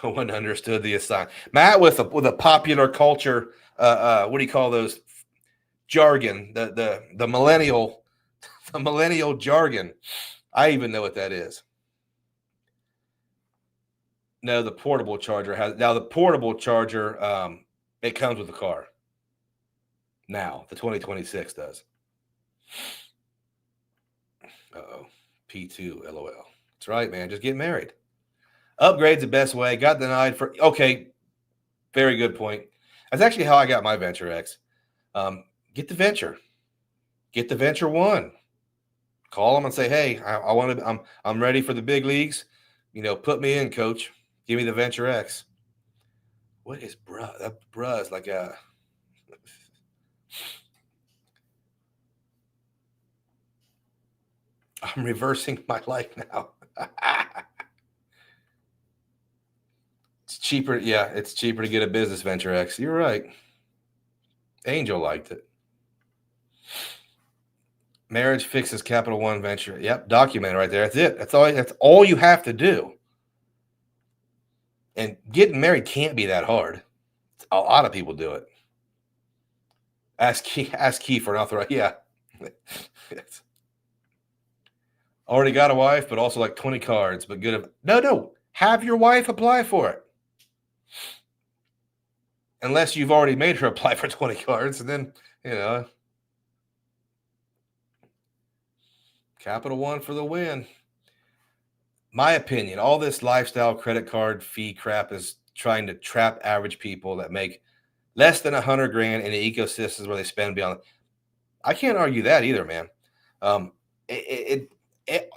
No one understood the assign. Matt with a popular culture. What do you call those? Jargon. The millennial jargon. I even know what that is. No, the portable charger has now. The portable charger, it comes with the car. Now the 2026 does. P2 LOL. That's right, man. Just get married. Upgrade's the best way. Got denied for. Okay, very good point. That's actually how I got my Venture X. Get the Venture. Get the Venture One. Call them and say, hey, I want to. I'm ready for the big leagues. Put me in, coach. Give me the Venture X. What is bruh? That bruh is like a. I'm reversing my life now. It's cheaper. Yeah, it's cheaper to get a business Venture X. You're right. Angel liked it. Marriage fixes Capital One Venture. Yep, document right there. That's it. That's all you have to do. And getting married can't be that hard. A lot of people do it. Ask Kiefer and I'll yeah. Already got a wife, but also like 20 cards, but good. No. Have your wife apply for it. Unless you've already made her apply for 20 cards, and then, Capital One for the win. My opinion, all this lifestyle credit card fee crap is trying to trap average people that make less than $100,000 in the ecosystems where they spend beyond. I can't argue that either, man.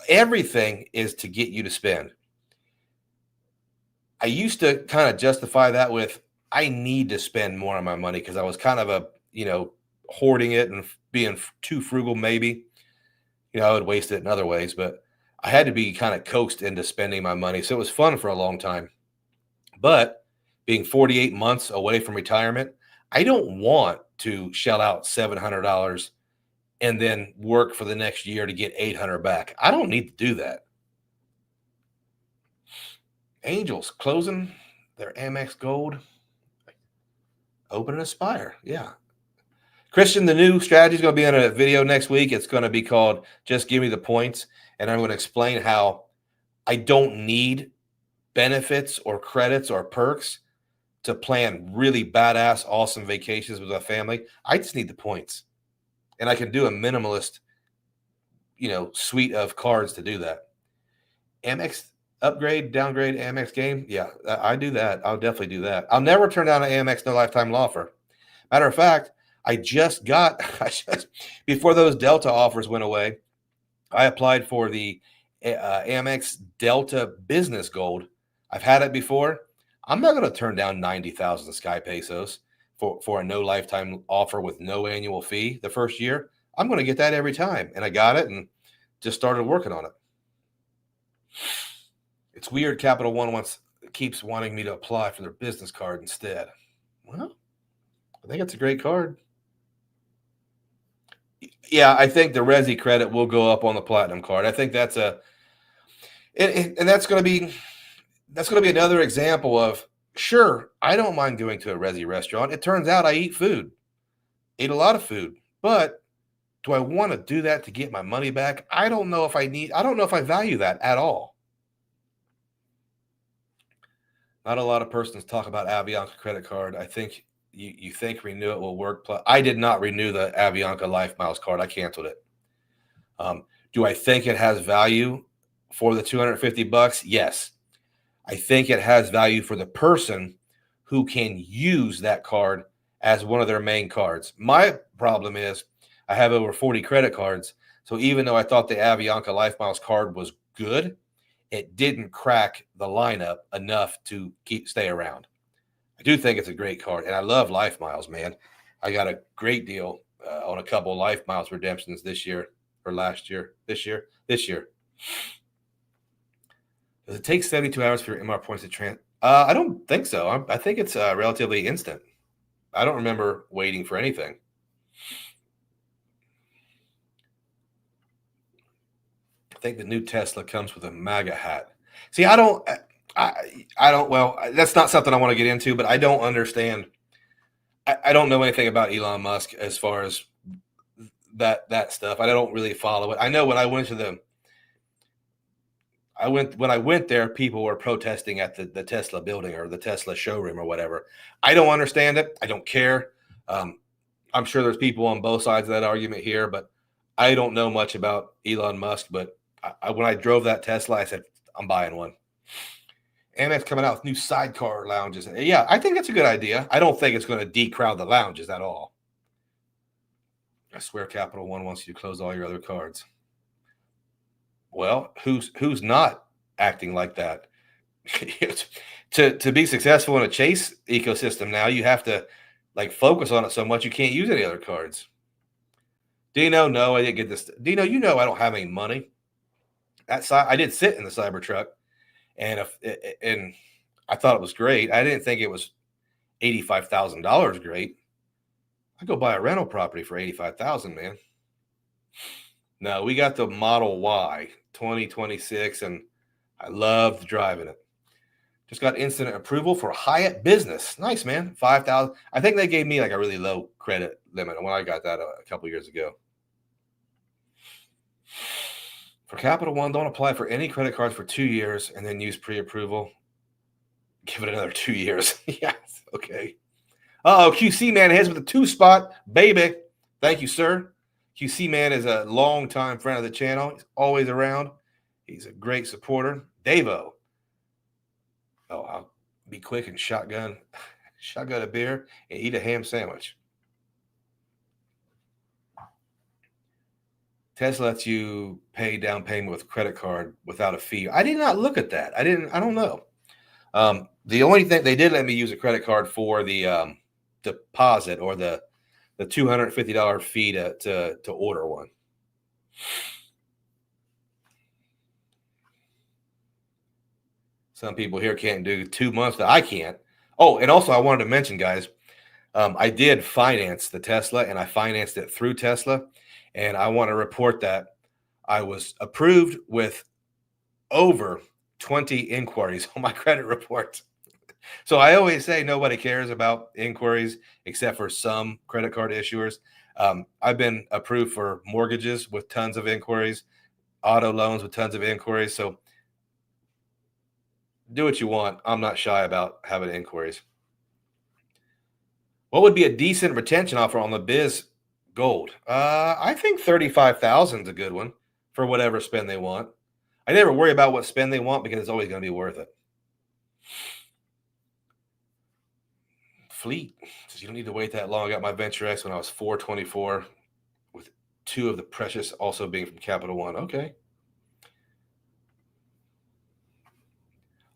Everything is to get you to spend. I used to kind of justify that with I need to spend more on my money because I was kind of hoarding it and being too frugal maybe. I would waste it in other ways, but I had to be kind of coaxed into spending my money. So it was fun for a long time. But being 48 months away from retirement, I don't want to shell out $700 and then work for the next year to get 800 back. I don't need to do that. Angels closing their Amex Gold. Open and Aspire. Yeah. Christian, the new strategy is going to be in a video next week. It's going to be called Just Give Me the Points. And I'm going to explain how I don't need benefits or credits or perks to plan really badass, awesome vacations with my family. I just need the points. And I can do a minimalist, suite of cards to do that. Amex upgrade, downgrade, Amex game. Yeah, I do that. I'll definitely do that. I'll never turn down an Amex no lifetime offer. Matter of fact, before those Delta offers went away, I applied for the Amex Delta Business Gold. I've had it before. I'm not going to turn down 90,000 Sky Pesos for a no lifetime offer with no annual fee the first year. I'm going to get that every time. And I got it and just started working on it. It's weird. Capital One keeps wanting me to apply for their business card instead. Well, I think it's a great card. Yeah, I think the Resi credit will go up on the Platinum card. I think that's and that's going to be another example of, sure, I don't mind going to a Resi restaurant. It turns out I ate a lot of food, but do I want to do that to get my money back? I don't know if I value that at all. Not a lot of persons talk about Avianca credit card. I think you think renew it will work. I did not renew the Avianca Life Miles card. I canceled it. Do I think it has value for the $250? Yes. I think it has value for the person who can use that card as one of their main cards. My problem is I have over 40 credit cards. So even though I thought the Avianca Life Miles card was good, it didn't crack the lineup enough to stay around. I do think it's a great card, and I love Life Miles, man. I got a great deal on a couple of Life Miles redemptions this year or last year. This year. Does it take 72 hours for your MR points to transfer? I don't think so. I think it's relatively instant. I don't remember waiting for anything. I think the new Tesla comes with a MAGA hat. See, I don't. Well, that's not something I want to get into, but I don't understand. I don't know anything about Elon Musk as far as that stuff. I don't really follow it. I know when I went there, people were protesting at the Tesla building or the Tesla showroom or whatever. I don't understand it. I don't care. I'm sure there's people on both sides of that argument here, but I don't know much about Elon Musk. But when I drove that Tesla, I said, I'm buying one. Amex coming out with new sidecar lounges. Yeah, I think that's a good idea. I don't think it's going to decrowd the lounges at all. I swear Capital One wants you to close all your other cards. Well, who's not acting like that? To be successful in a Chase ecosystem now, you have to focus on it so much you can't use any other cards. Dino, no, I didn't get this. Dino, I don't have any money. I did sit in the Cybertruck, and I thought it was great. I didn't think it was $85,000 great. I go buy a rental property for $85,000, man. No, we got the Model Y 2026, and I loved driving it. Just got instant approval for Hyatt Business. Nice, man. $5,000. I think they gave me a really low credit limit when I got that a couple years ago. For Capital One, don't apply for any credit cards for 2 years and then use pre-approval. Give it another 2 years. Yes, okay. QC Man heads with a 2-spot, baby. Thank you, sir. QC Man is a longtime friend of the channel. He's always around. He's a great supporter. Davo. Oh, I'll be quick and shotgun a beer and eat a ham sandwich. Tesla lets you pay down payment with credit card without a fee. I did not look at that. I don't know. The only thing they did let me use a credit card for the deposit or the $250 fee to order one. Some people here can't do 2 months that I can't. Oh, and also I wanted to mention, guys, I did finance the Tesla, and I financed it through Tesla. And I want to report that I was approved with over 20 inquiries on my credit report. So I always say nobody cares about inquiries except for some credit card issuers. I've been approved for mortgages with tons of inquiries, auto loans with tons of inquiries. So do what you want. I'm not shy about having inquiries. What would be a decent retention offer on the Biz Gold? I think 35,000 is a good one for whatever spend they want. I never worry about what spend they want because it's always going to be worth it. Fleet, so you don't need to wait that long. I got my Venture X when I was 424, with 2 of the precious also being from Capital One. Okay.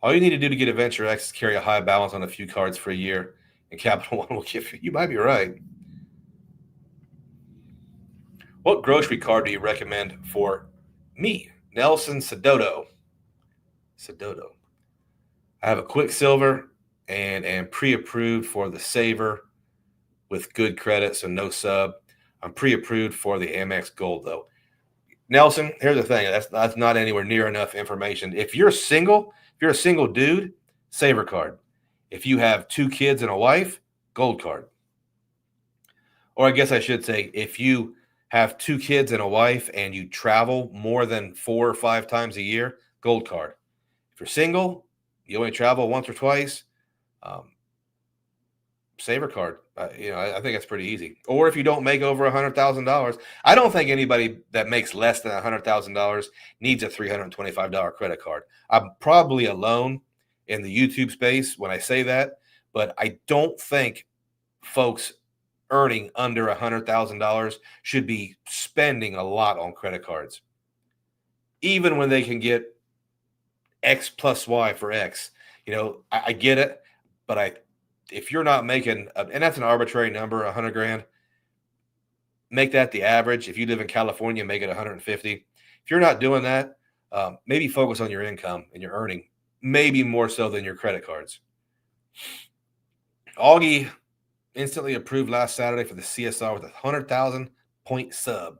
All you need to do to get a Venture X is carry a high balance on a few cards for a year, and Capital One will give you. You might be right. What grocery card do you recommend for me? Nelson Sedoto. I have a Quicksilver and am pre-approved for the Saver with good credit, so no sub. I'm pre-approved for the Amex Gold, though. Nelson, here's the thing. That's not anywhere near enough information. If you're a single dude, Saver card. If you have 2 kids and a wife, Gold card. Or I guess I should say, if you have 2 kids and a wife and you travel more than 4 or 5 times a year, Gold card. If you're single, you only travel once or twice, Saver card. I think that's pretty easy. Or if you don't make over $100,000, I don't think anybody that makes less than $100,000 needs a $325 credit card. I'm probably alone in the YouTube space when I say that, but I don't think folks earning under $100,000 should be spending a lot on credit cards, even when they can get X plus Y for X. I get it, but if you're not making, and that's an arbitrary number, 100 grand, make that the average. If you live in California, make it 150. If you're not doing that, maybe focus on your income and your earning, maybe more so than your credit cards. Augie instantly approved last Saturday for the CSR with a 100,000 point sub,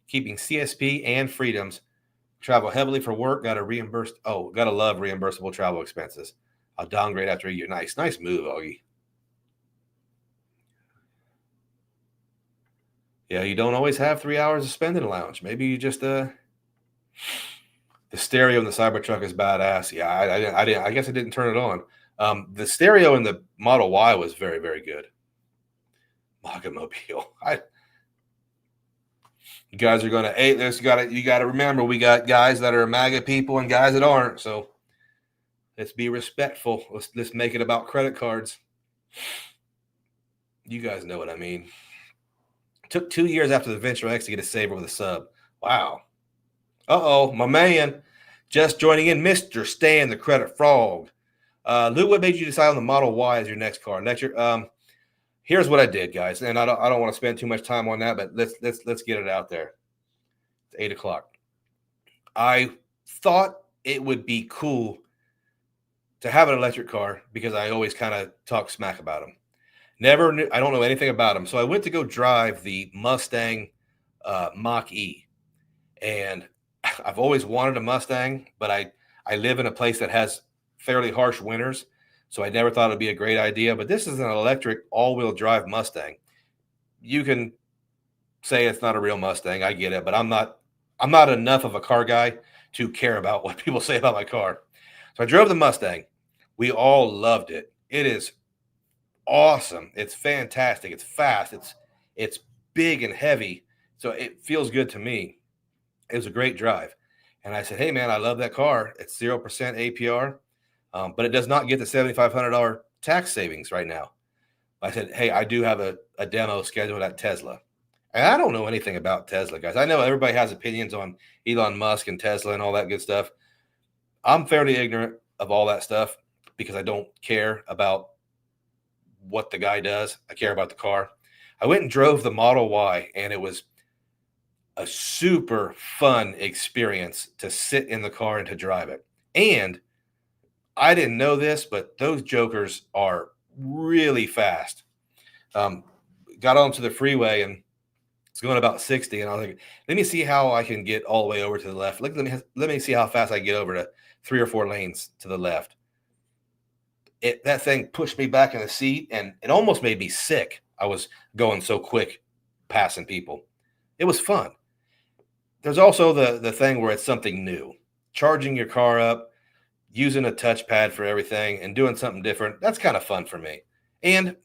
keeping CSP and freedoms. Travel heavily for work. Got to love reimbursable travel expenses. I'll downgrade after a year. Nice move, Augie. Yeah, you don't always have 3 hours of spending allowance. Maybe you just the stereo in the Cybertruck is badass. Yeah, I guess I didn't turn it on. The stereo in the Model Y was very, very good. Magamobile. You guys are going to hate this. You got to remember, we got guys that are MAGA people and guys that aren't. So let's be respectful. Let's make it about credit cards. You guys know what I mean. It took 2 years after the Venture X to get a Saver with a sub. Wow. Uh-oh, my man. Just joining in, Mr. Stan, the Credit Frog. Lou, what made you decide on the Model Y as your next car? Here's what I did, guys, and I don't want to spend too much time on that, but let's get it out there. It's 8 o'clock. I thought it would be cool to have an electric car because I always kind of talk smack about them. Never knew. I don't know anything about them, so I went to go drive the Mustang Mach-E, and I've always wanted a Mustang, but I live in a place that has fairly harsh winters. So I never thought it'd be a great idea, but this is an electric all-wheel drive Mustang. You can say it's not a real Mustang. I get it, but I'm not enough of a car guy to care about what people say about my car. So I drove the Mustang. We all loved it. It is awesome. It's fantastic. It's fast. It's big and heavy. So it feels good to me. It was a great drive. And I said, hey, man, I love that car. It's 0% APR. But it does not get the $7,500 tax savings right now. I said, hey, I do have a demo scheduled at Tesla. And I don't know anything about Tesla, guys. I know everybody has opinions on Elon Musk and Tesla and all that good stuff. I'm fairly ignorant of all that stuff because I don't care about what the guy does. I care about the car. I went and drove the Model Y, and it was a super fun experience to sit in the car and to drive it. And I didn't know this, but those jokers are really fast. Got onto the freeway and it's going about 60, and I was like, let me see how I can get all the way over to the left. Let me see how fast I get over to 3 or 4 lanes to the left. That thing pushed me back in the seat, and it almost made me sick. I was going so quick, passing people. It was fun. There's also the thing where it's something new, charging your car up, using a touchpad for everything, and doing something different. That's kind of fun for me, and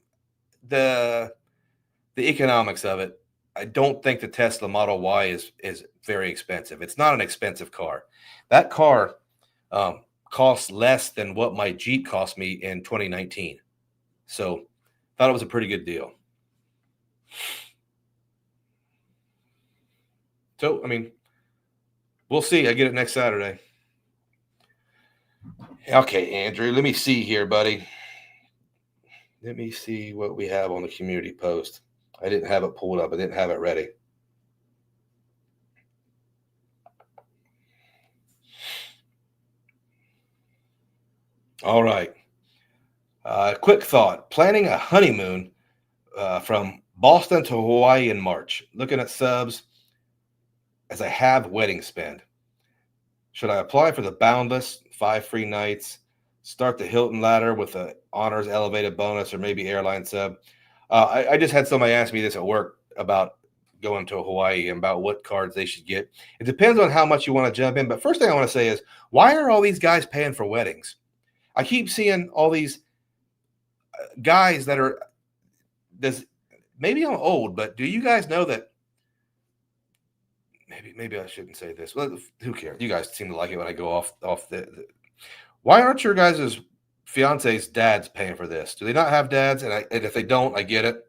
the economics of it. I don't think the Tesla Model Y is very expensive. It's not an expensive car. That car costs less than what my Jeep cost me in 2019. So thought it was a pretty good deal. So, I mean, we'll see. I get it next Saturday. Okay, Andrew, let me see here, buddy. Let me see what we have on the community post. I didn't have it pulled up. I didn't have it ready. All right. Quick thought. Planning a honeymoon from Boston to Hawaii in March. Looking at subs as I have wedding spend. Should I apply for the Boundless 5 free nights? Start the Hilton ladder with a honors elevated bonus or maybe airline sub? I just had somebody ask me this at work about going to Hawaii and about what cards they should get. It depends on how much you want to jump in. But first thing I want to say is, why are all these guys paying for weddings? I keep seeing all these guys that are this. Maybe I'm old, but do you guys know that? Maybe I shouldn't say this. Well, who cares? You guys seem to like it when I go off the. Why aren't your guys' fiance's dads paying for this? Do they not have dads? And if they don't, I get it.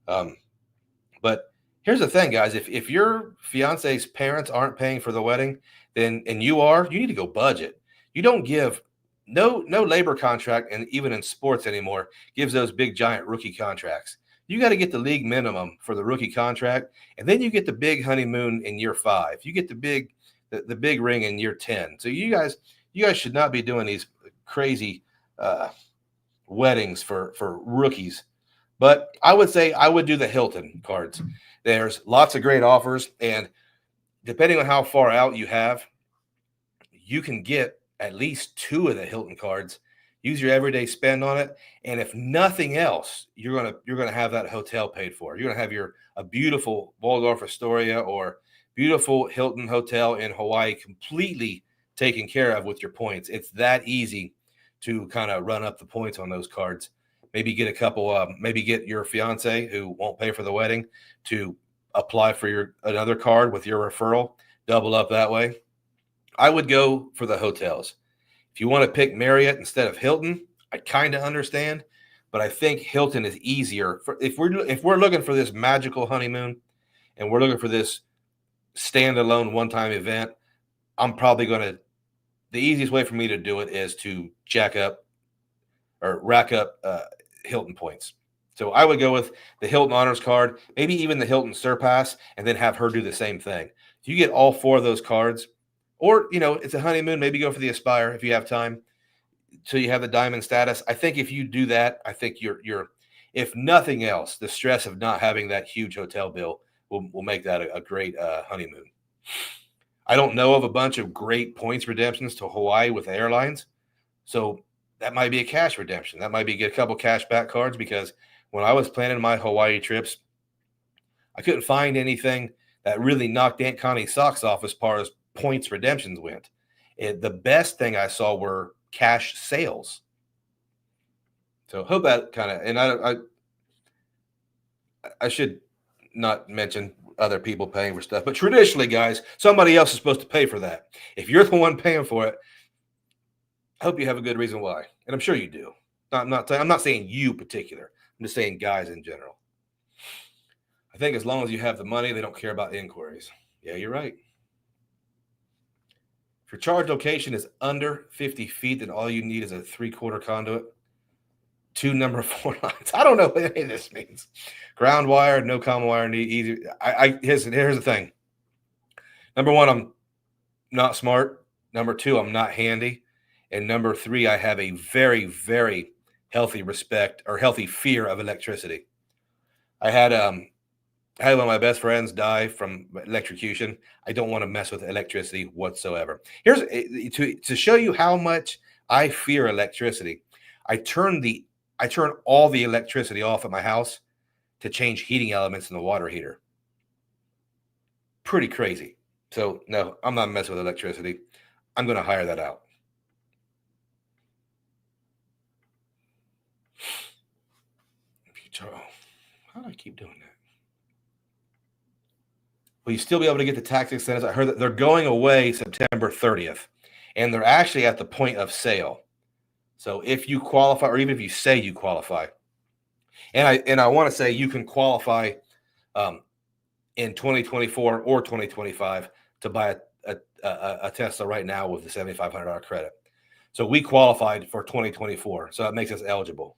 But here's the thing, guys. If your fiance's parents aren't paying for the wedding, then and you need to go budget. You don't give no labor contract, and even in sports anymore, gives those big giant rookie contracts. You got to get the league minimum for the rookie contract, and then you get the big honeymoon in year 5. You get the big ring in year 10. So you guys should not be doing these crazy weddings for rookies. But I would say I would do the Hilton cards. There's lots of great offers, and depending on how far out you have, you can get at least 2 of the Hilton cards. Use your everyday spend on it, and if nothing else, you're gonna have that hotel paid for. You're gonna have a beautiful Waldorf Astoria or beautiful Hilton hotel in Hawaii completely taken care of with your points. It's that easy to kind of run up the points on those cards. Maybe get a couple. Maybe get your fiance who won't pay for the wedding to apply for another card with your referral. Double up that way. I would go for the hotels. If you want to pick Marriott instead of Hilton, I kind of understand, but I think Hilton is easier. If we're looking for this magical honeymoon and we're looking for this standalone one-time event, I'm probably the easiest way for me to do it is to rack up Hilton points. So I would go with the Hilton Honors card, maybe even the Hilton Surpass, and then have her do the same thing. If you get all 4 of those cards, or, it's a honeymoon, maybe go for the Aspire if you have time till you have the diamond status. I think if you do that, I think you're if nothing else, the stress of not having that huge hotel bill will make that a great honeymoon. I don't know of a bunch of great points redemptions to Hawaii with airlines. So that might be a cash redemption. That might be get a couple cash back cards, because when I was planning my Hawaii trips, I couldn't find anything that really knocked Aunt Connie's socks off as far as points redemptions went. The best thing I saw were cash sales. So hope that kind of, and I should not mention other people paying for stuff, but traditionally, guys, somebody else is supposed to pay for that. If you're the one paying for it, I hope you have a good reason why, and I'm sure you do. I'm not saying you particular. I'm just saying guys in general. I think as long as you have the money, they don't care about inquiries. Yeah, you're right. If your charge location is under 50 feet, then all you need is a 3/4 conduit, 2 number 4 lines. I don't know what any of this means. Ground wire, no common wire, need easy. Here's the thing. Number 1, I'm not smart. Number 2, I'm not handy. And number 3, I have a very, very healthy respect or healthy fear of electricity. I had one of my best friends die from electrocution. I don't want to mess with electricity whatsoever. Here's to show you how much I fear electricity. I turn all the electricity off at my house to change heating elements in the water heater. Pretty crazy. So no, I'm not messing with electricity. I'm going to hire that out. How do I keep doing that? Will you still be able to get the tax incentives? I heard that they're going away September 30th, and they're actually at the point of sale. So if you qualify, or even if you say you qualify, and I want to say you can qualify in 2024 or 2025 to buy a Tesla right now with the $7,500 credit. So we qualified for 2024, so that makes us eligible.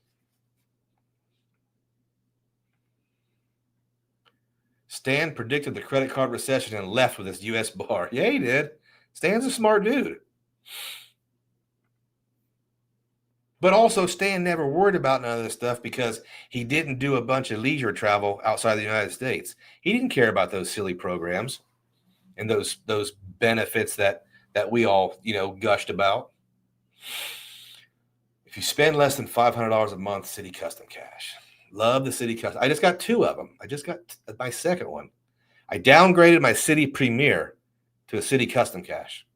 Stan predicted the credit card recession and left with his U.S. bar. Yeah, he did. Stan's a smart dude. But also, Stan never worried about none of this stuff because he didn't do a bunch of leisure travel outside the United States. He didn't care about those silly programs and those benefits that we all, gushed about. If you spend less than $500 a month, Citi Custom Cash. Love the Citi Custom. I just got 2 of them. I just got my second one. I downgraded my Citi Premier to a Citi Custom Cash.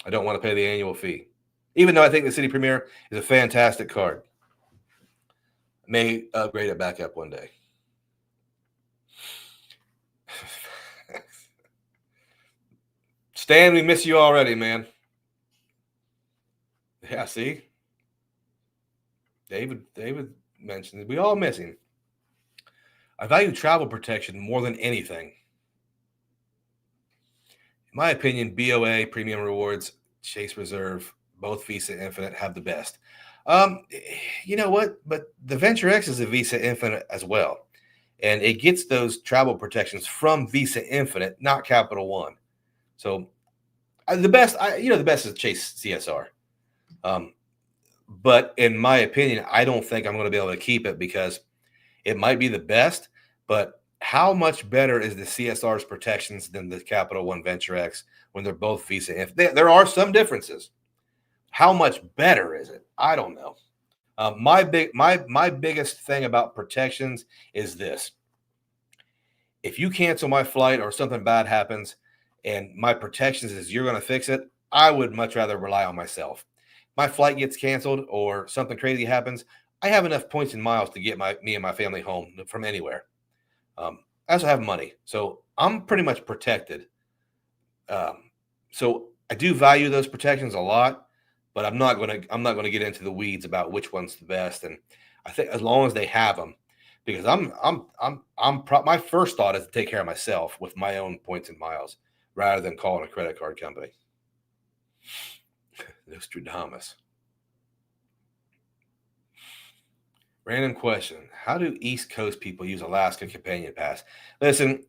I don't want to pay the annual fee, even though I think the Citi Premier is a fantastic card. I may upgrade it back up one day. Stan, we miss you already, man. Yeah, see? David mentioned it. We all miss him. I value travel protection more than anything. In my opinion, BOA, Premium Rewards, Chase Reserve, both Visa Infinite have the best. You know what? But the Venture X is a Visa Infinite as well. And it gets those travel protections from Visa Infinite, not Capital One. So the best is Chase CSR. But in my opinion, I don't think I'm going to be able to keep it because it might be the best, but how much better is the CSR's protections than the Capital One Venture X when they're both Visa Infinite? There are some differences. How much better is it? I don't know. My biggest thing about protections is this. If you cancel my flight or something bad happens and my protections is you're going to fix it, I would much rather rely on myself. My flight gets canceled or something crazy happens, I have enough points and miles to get me and my family home from anywhere. I also have money, so I'm pretty much protected. So I do value those protections a lot, but I'm not gonna get into the weeds about which one's the best. And I think as long as they have them, because my first thought is to take care of myself with my own points and miles rather than calling a credit card company. Nostradamus. Random question. How do East Coast people use Alaska Companion Pass? Listen,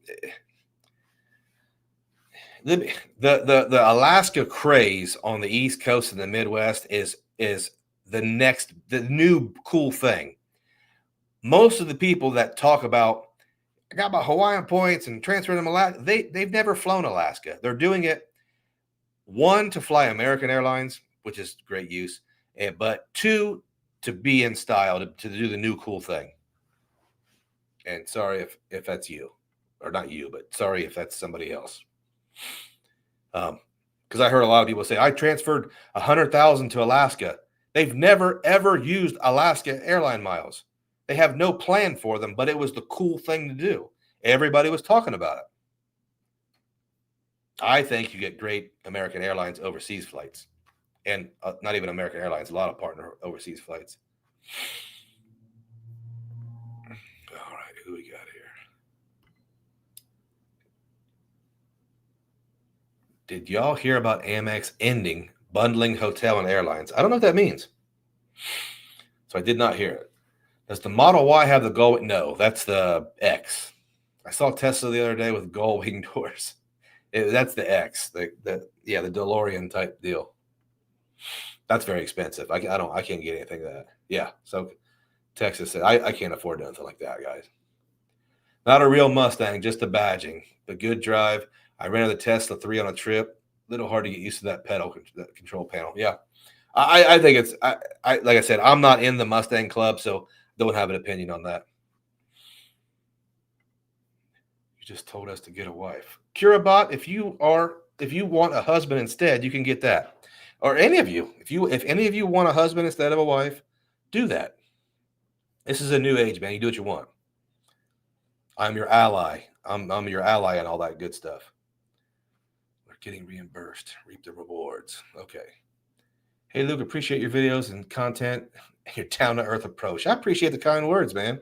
the Alaska craze on the East Coast and the Midwest is the new cool thing. Most of the people that talk about, I got my Hawaiian points and transferred them Alaska, they've never flown Alaska. They're doing it, 1, to fly American Airlines, which is great use, but 2, to be in style, to do the new cool thing. And sorry if that's you, or not you, but sorry if that's somebody else. Because I heard a lot of people say, I transferred 100,000 to Alaska. They've never, ever used Alaska airline miles. They have no plan for them, but it was the cool thing to do. Everybody was talking about it. I think you get great American Airlines overseas flights. And not even American Airlines, a lot of partner overseas flights. All right, who we got here? Did y'all hear about Amex ending bundling hotel and airlines? I don't know what that means. So I did not hear it. Does the Model Y have the gold? No, that's the X. I saw Tesla the other day with gold wing doors. That's the X. The DeLorean type deal. That's very expensive. I can't get anything like that. Yeah. So Texas said I can't afford anything like that, guys. Not a real Mustang, just a badging. But good drive. I rented the Tesla 3 on a trip. Little hard to get used to that that control panel. Yeah. I think it's I like I said, I'm not in the Mustang club, so don't have an opinion on that. You just told us to get a wife. Curabot, if you want a husband instead, you can get that. Or any of you. If any of you want a husband instead of a wife, do that. This is a new age, man. You do what you want. I'm your ally. I'm your ally and all that good stuff. We're getting reimbursed. Reap the rewards. Okay. Hey, Luke, appreciate your videos and content and your down-to-earth approach. I appreciate the kind words, man.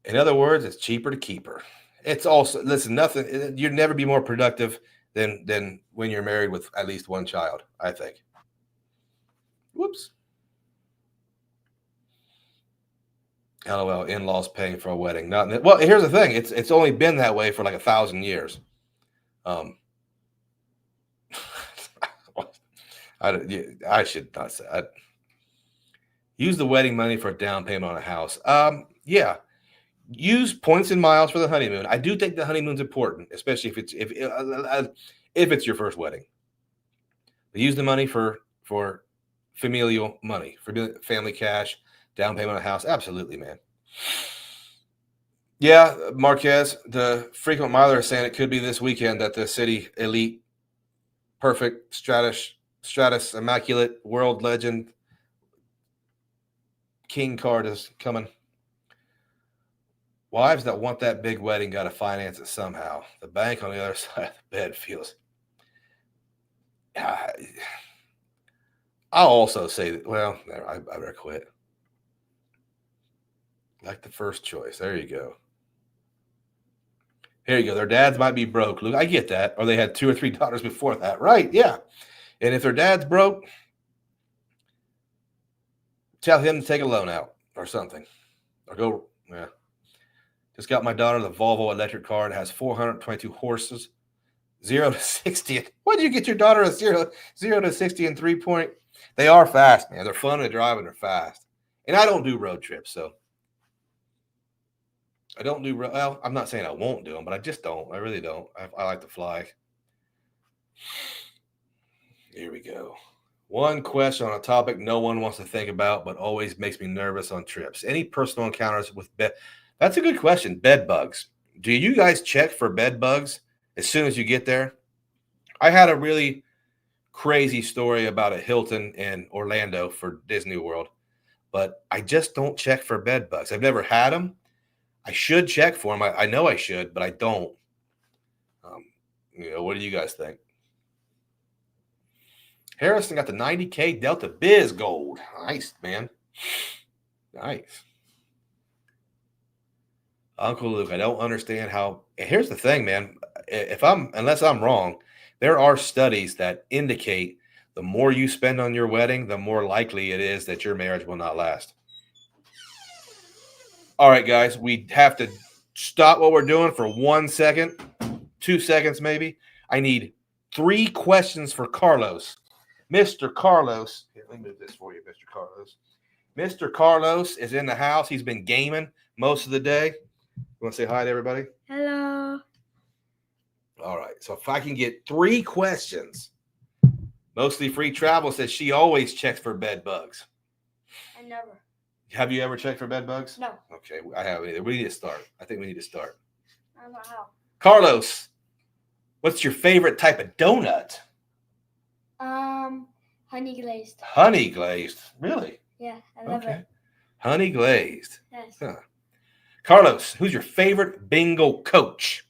In other words, it's cheaper to keep her. It's also, listen, nothing, you'd never be more productive than when you're married with at least one child, I think. Whoops. LOL, in-laws paying for a wedding. Well, here's the thing. It's only been that way for like 1,000 years. I should not say. Use the wedding money for a down payment on a house. Yeah. Use points and miles for the honeymoon. I do think the honeymoon's important, especially if it's your first wedding. But use the money for familial money, for family cash, down payment on a house. Absolutely, man. Yeah, Marquez, the frequent miler is saying it could be this weekend that the Citi Elite Perfect Stratus Immaculate World Legend King card is coming. Wives that want that big wedding got to finance it somehow. The bank on the other side of the bed feels. I'll also say that, well, I better quit. Like the first choice. There you go. Here you go. Their dads might be broke, Luke. I get that. Or they had 2 or 3 daughters before that. Right, yeah. And if their dad's broke, tell him to take a loan out or something. Or go, yeah. Just got my daughter the Volvo electric car. It has 422 horses, 0 to 60. Why did you get your daughter a 0 to 60 in 3 point? They are fast, man. They're fun to drive and they're fast. And I don't do road trips, so I don't do. Well, I'm not saying I won't do them, but I just don't. I really don't. I like to fly. Here we go. One question on a topic no one wants to think about, but always makes me nervous on trips. Any personal encounters with bed? That's a good question. Bed bugs. Do you guys check for bed bugs as soon as you get there? I had a really crazy story about a Hilton in Orlando for Disney World, but I just don't check for bed bugs. I've never had them. I should check for them. I know I should, but I don't. What do you guys think? Harrison got the 90K Delta Biz Gold. Nice, man. Nice. Uncle Luke, I don't understand how. Here's the thing, man. Unless I'm wrong, there are studies that indicate the more you spend on your wedding, the more likely it is that your marriage will not last. All right, guys, we have to stop what we're doing for 1 second, 2 seconds maybe. I need 3 questions for Carlos. Mr. Carlos, here, let me move this for you, Mr. Carlos. Mr. Carlos is in the house. He's been gaming most of the day. You want to say hi to everybody? Hello. All right, so if I can get 3 questions. Mostly Free Travel says she always checks for bed bugs. I never. Have you ever checked for bed bugs? No. Okay, I haven't either. We need to start. I think we need to start. I don't know how. Carlos, what's your favorite type of donut? Honey glazed. Honey glazed. Really? Yeah, I love it. Honey glazed. Yes. Huh. Carlos, who's your favorite bingo coach?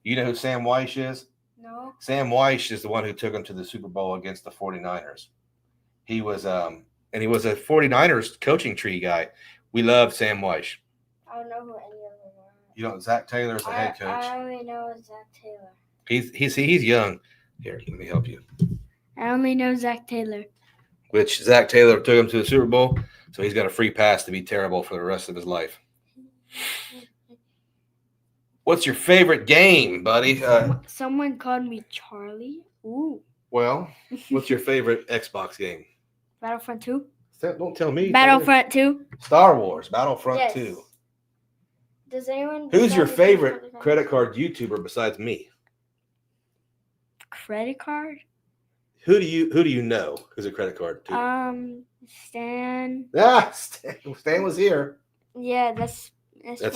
You know who Sam Weiss is? No. Sam Weiss is the one who took him to the Super Bowl against the 49ers. He was a 49ers coaching tree guy. We love Sam Weiss. I don't know who any of them are. You know, Zach Taylor is the head coach. I only know Zach Taylor. He's young. Here, let me help you. I only know Zach Taylor. Which Zach Taylor took him to the Super Bowl, so he's got a free pass to be terrible for the rest of his life. What's your favorite game, buddy? Someone called me Charlie. Ooh. Well, what's your favorite Xbox game? Battlefront 2. Don't tell me. Battlefront 2. Star Wars, Battlefront Yes. 2. Does anyone? Who's your besides me favorite credit card YouTuber besides me? Credit card? Who do you know who's a credit card YouTuber? Stan. Stan was here. Yeah, that's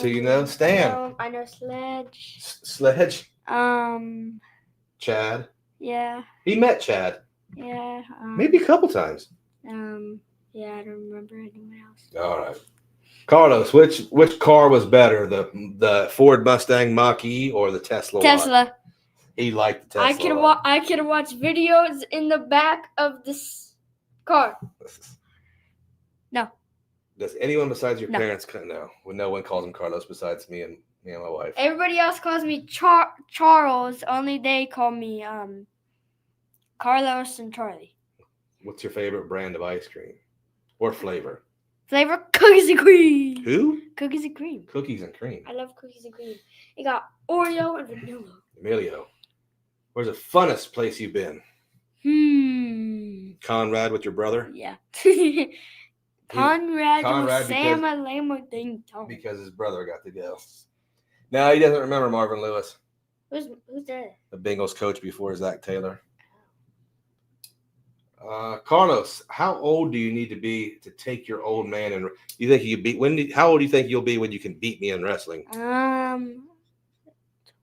who you know, Stan. I know Sledge. Sledge. Chad. Yeah. He met Chad. Yeah. Maybe a couple times. Yeah, I don't remember anyone else. All right. Carlos, which car was better, the Ford Mustang Mach-E or the Tesla? Tesla. He liked the Tesla. I could watch videos in the back of this car. No. Does anyone besides your parents know? Well, no one calls him Carlos besides me and my wife. Everybody else calls me Charles. Only they call me Carlos and Charlie. What's your favorite brand of ice cream or flavor? Flavor cookies and cream. Who? Cookies and cream. Cookies and cream. I love cookies and cream. It got Oreo and vanilla. Emilio, where's the funnest place you've been? Conrad with your brother? Yeah. Conrad Sam Ding Dong. Because his brother got to go. No, he doesn't remember Marvin Lewis. Who's that? The Bengals coach before Zach Taylor. Carlos, how old do you need to be to take your old man and you think you beat? How old do you think you'll be when you can beat me in wrestling?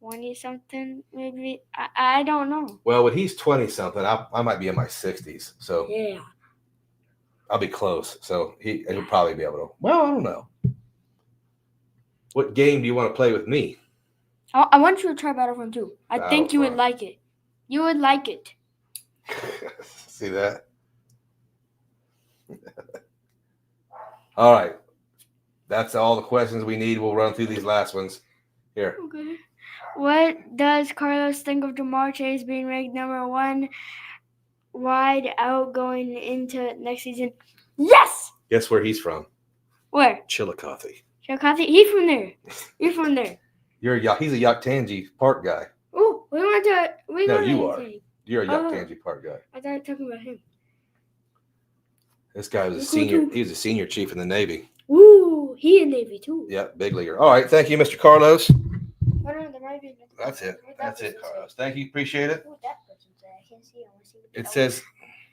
20 something maybe. I don't know. Well, when he's 20 something, I might be in my 60s. So yeah, I'll be close. So he'll probably be able to. Well, I don't know. What game do you want to play with me? I want you to try Battlefront 2. I think you would like it. You would like it. See that? All right. That's all the questions we need. We'll run through these last ones. Here. Okay. What does Carlos think of Jamar Chase being ranked number 1 wide out going into next season? Yes! Guess where he's from? Where? Chillicothe. Chillicothe? He's from there. You're from there. He's a Yaktangi Park guy. Oh, we went to. No, you are. You're a Yaktangi Park guy. I thought you were talking about him. This guy was a senior. He was a senior chief in the Navy. Ooh, he in Navy too. Yep, big leaguer. All right, thank you, Mr. Carlos. That's it. That's it, Carlos. Thank you. Appreciate it. What that person say? I can't see. I want to see. It says.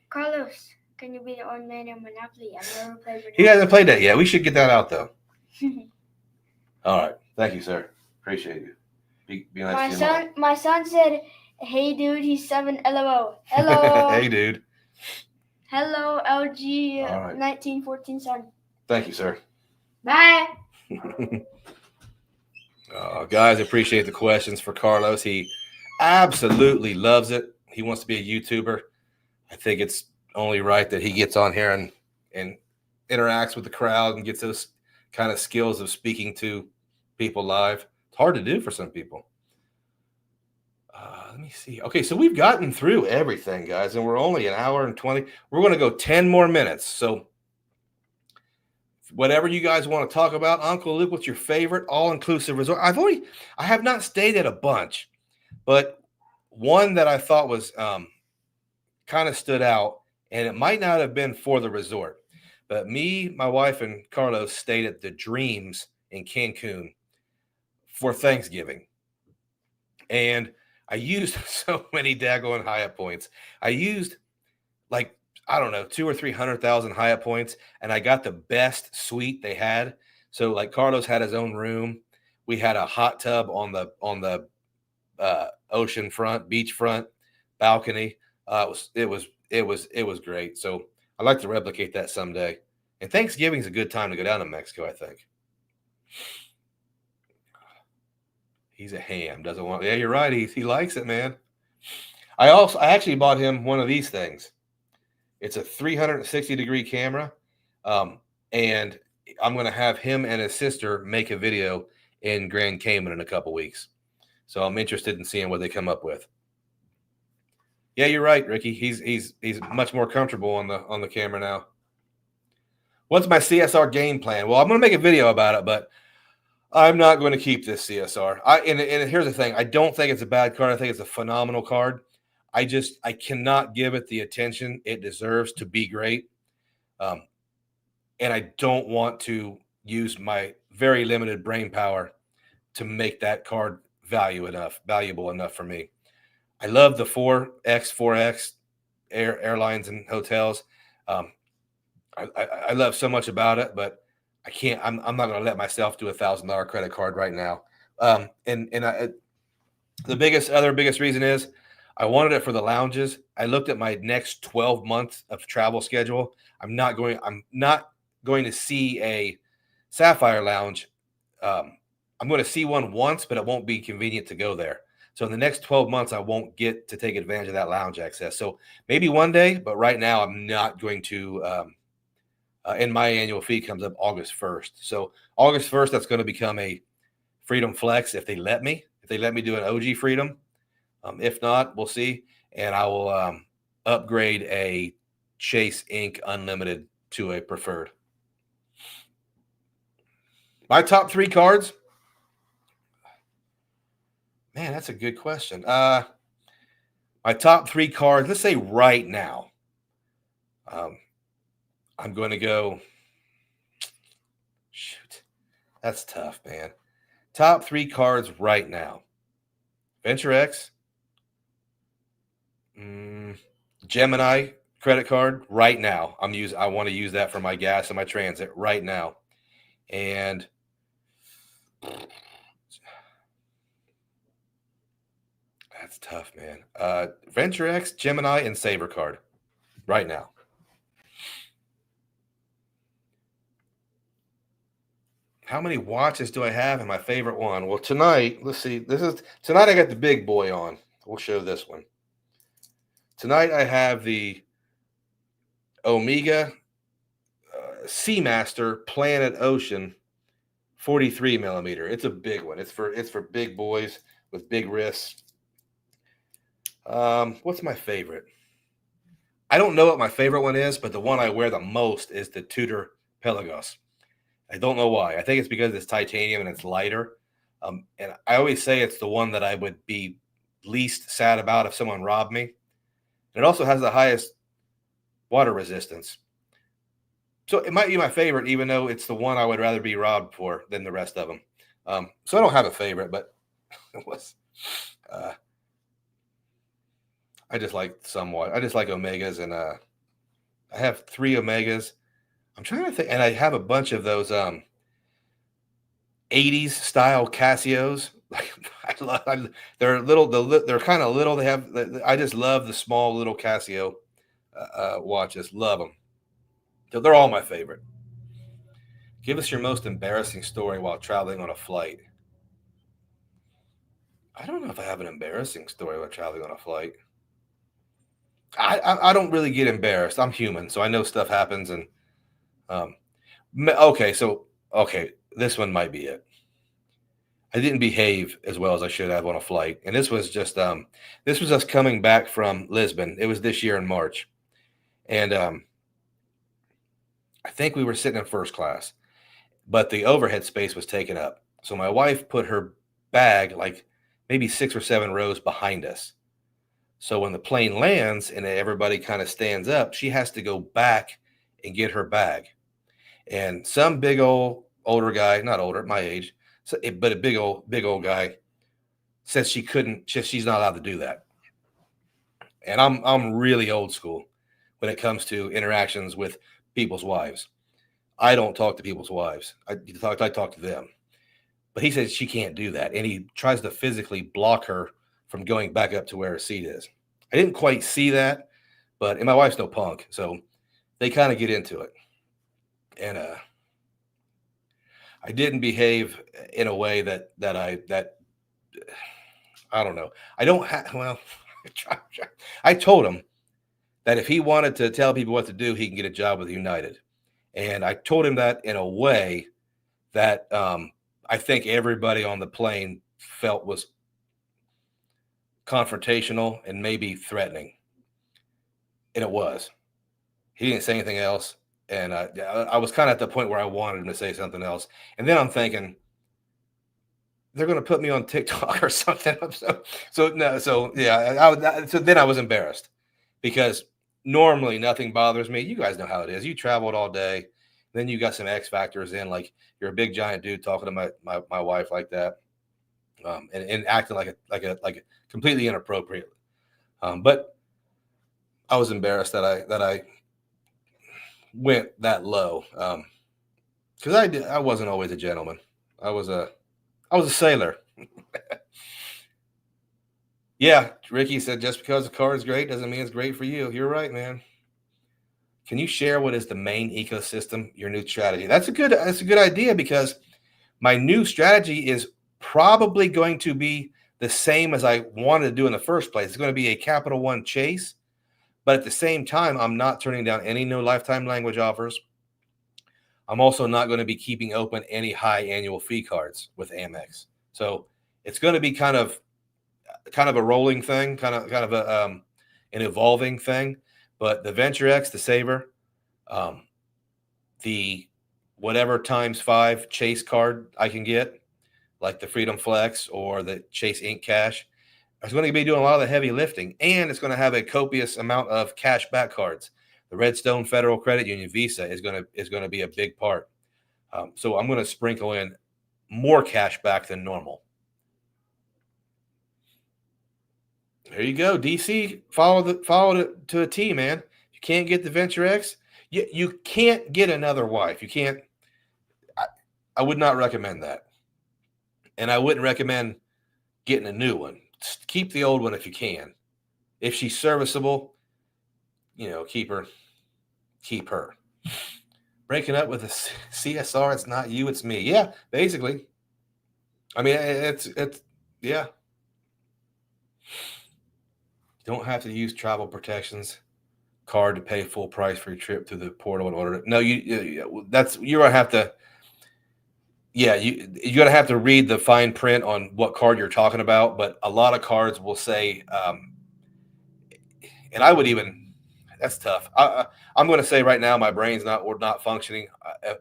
Carlos, can you be the old man in Monopoly? I've never played Monopoly. He hasn't played that yet. We should get that out though. All right. Thank you, sir. Appreciate you. Be nice to you. My son said, "Hey, dude, he's 7. LOL. Hello. Hey, dude. Hello, LG 1914 son. Thank you, sir. Bye." Guys, appreciate the questions for Carlos. He absolutely loves it. He wants to be a YouTuber. I think it's only right that he gets on here and interacts with the crowd and gets those kind of skills of speaking to people live. It's hard to do for some people. Let me see. Okay, so we've gotten through everything, guys, and we're only an hour and 20. We're going to go 10 more minutes. So whatever you guys want to talk about, Uncle Luke, what's your favorite all-inclusive resort? I have not stayed at a bunch, but one that I thought was kind of stood out, and it might not have been for the resort, but me, my wife, and Carlos stayed at the Dreams in Cancun for Thanksgiving. And I used so many daggone Hyatt points. I used like, I don't know, 200,000 or 300,000 Hyatt points, and I got the best suite they had. So like Carlos had his own room. We had a hot tub on the ocean front, beach front balcony. It was great. So I'd like to replicate that someday. And Thanksgiving's a good time to go down to Mexico, I think. He's a ham. Doesn't want. Yeah, you're right. He likes it, man. I actually bought him one of these things. It's a 360-degree camera, and I'm going to have him and his sister make a video in Grand Cayman in a couple weeks. So I'm interested in seeing what they come up with. Yeah, you're right, Ricky. He's much more comfortable on the camera now. What's my CSR game plan? Well, I'm going to make a video about it, but I'm not going to keep this CSR. And here's the thing. I don't think it's a bad card. I think it's a phenomenal card. I cannot give it the attention it deserves to be great. And I don't want to use my very limited brain power to make that card valuable enough for me. I love the 4X airlines and hotels. I love so much about it, but I can't. I'm not going to let myself do $1,000 credit card right now. The biggest reason is I wanted it for the lounges. I looked at my next 12 months of travel schedule. I'm not going to see a Sapphire lounge. I'm going to see one once, but it won't be convenient to go there. So in the next 12 months, I won't get to take advantage of that lounge access. So maybe one day, but right now I'm not going to. And my annual fee comes up August 1st. So August 1st, that's going to become a Freedom Flex if they let me. If they let me do an OG Freedom. If not, we'll see. And I will upgrade a Chase Ink Unlimited to a Preferred. My top 3 cards. Man, that's a good question. My top 3 cards, let's say right now. I'm going to go. Shoot. That's tough, man. Top 3 cards right now. Venture X. Gemini credit card right now. I want to use that for my gas and my transit right now. And that's tough, man. Venture X, Gemini, and Saver card right now. How many watches do I have in my favorite one? Well, tonight, let's see. Tonight I got the big boy on. We'll show this one. Tonight I have the Omega Seamaster Planet Ocean 43 millimeter. It's a big one. It's for big boys with big wrists. What's my favorite? I don't know what my favorite one is, but the one I wear the most is the Tudor Pelagos. I don't know why. I think it's because it's titanium and it's lighter. And I always say it's the one that I would be least sad about if someone robbed me. And it also has the highest water resistance. So it might be my favorite, even though it's the one I would rather be robbed for than the rest of them. So I don't have a favorite, but it was. I just like somewhat. I just like Omegas, and I have 3 Omegas. I'm trying to think, and I have a bunch of those 80s style Casios. They're little. They're kind of little. I just love the small little Casio watches. Love them. So they're all my favorite. Give us your most embarrassing story while traveling on a flight. I don't know if I have an embarrassing story while traveling on a flight. I don't really get embarrassed. I'm human, so I know stuff happens. And okay, this one might be it. I didn't behave as well as I should have on a flight, and this was just this was us coming back from Lisbon. It was this year in March, and I think we were sitting in first class, but the overhead space was taken up. So my wife put her bag like maybe 6 or 7 rows behind us. So when the plane lands and everybody kind of stands up, she has to go back and get her bag. And some big older guy, not older, my age, but a big old guy, says she couldn't. She's not allowed to do that. And I'm really old school when it comes to interactions with people's wives. I don't talk to people's wives. I talk to them. But he says she can't do that, and he tries to physically block her from going back up to where her seat is. I didn't quite see that, and my wife's no punk, so they kind of get into it. And I didn't behave in a way that I don't know. I don't have. Well, I told him that if he wanted to tell people what to do, he can get a job with United, and I told him that in a way that I think everybody on the plane felt was confrontational and maybe threatening, and it was. He didn't say anything else. And I was kind of at the point where I wanted him to say something else. And then I'm thinking, they're going to put me on TikTok or something. So then I was embarrassed because normally nothing bothers me. You guys know how it is. You traveled all day. Then you got some X factors in, like you're a big giant dude talking to my wife like that, and acting like a completely inappropriate. But I was embarrassed that I went that low, because I wasn't always a gentleman. I was a sailor. Yeah, Ricky said just because the card is great doesn't mean it's great for you. You're right, man. Can you share what is the main ecosystem, your new strategy? That's a good idea, because my new strategy is probably going to be the same as I wanted to do in the first place. It's going to be a Capital One chase, but at the same time, I'm not turning down any no lifetime language offers. I'm also not going to be keeping open any high annual fee cards with Amex. So it's going to be kind of a rolling thing, kind of an evolving thing. But the Venture X, the Saver, the whatever times 5 chase card I can get, like the Freedom Flex or the Chase Ink Cash, is going to be doing a lot of the heavy lifting, and it's going to have a copious amount of cash back cards. The Redstone Federal Credit Union Visa is going to be a big part. So I'm going to sprinkle in more cash back than normal. There you go, DC. Follow it to a T, man. You can't get the Venture X. You can't get another wife. You can't. I would not recommend that, and I wouldn't recommend getting a new one. Just keep the old one if you can. If she's serviceable, keep her. Breaking up with a CSR, it's not you, it's me. Yeah, basically. I mean, it's yeah. You don't have to use travel protections card to pay full price for your trip through the portal in order to. No, you're gonna have to. Yeah, you're gonna have to read the fine print on what card you're talking about. But a lot of cards will say, and I would even. That's tough. I'm going to say right now my brain's not functioning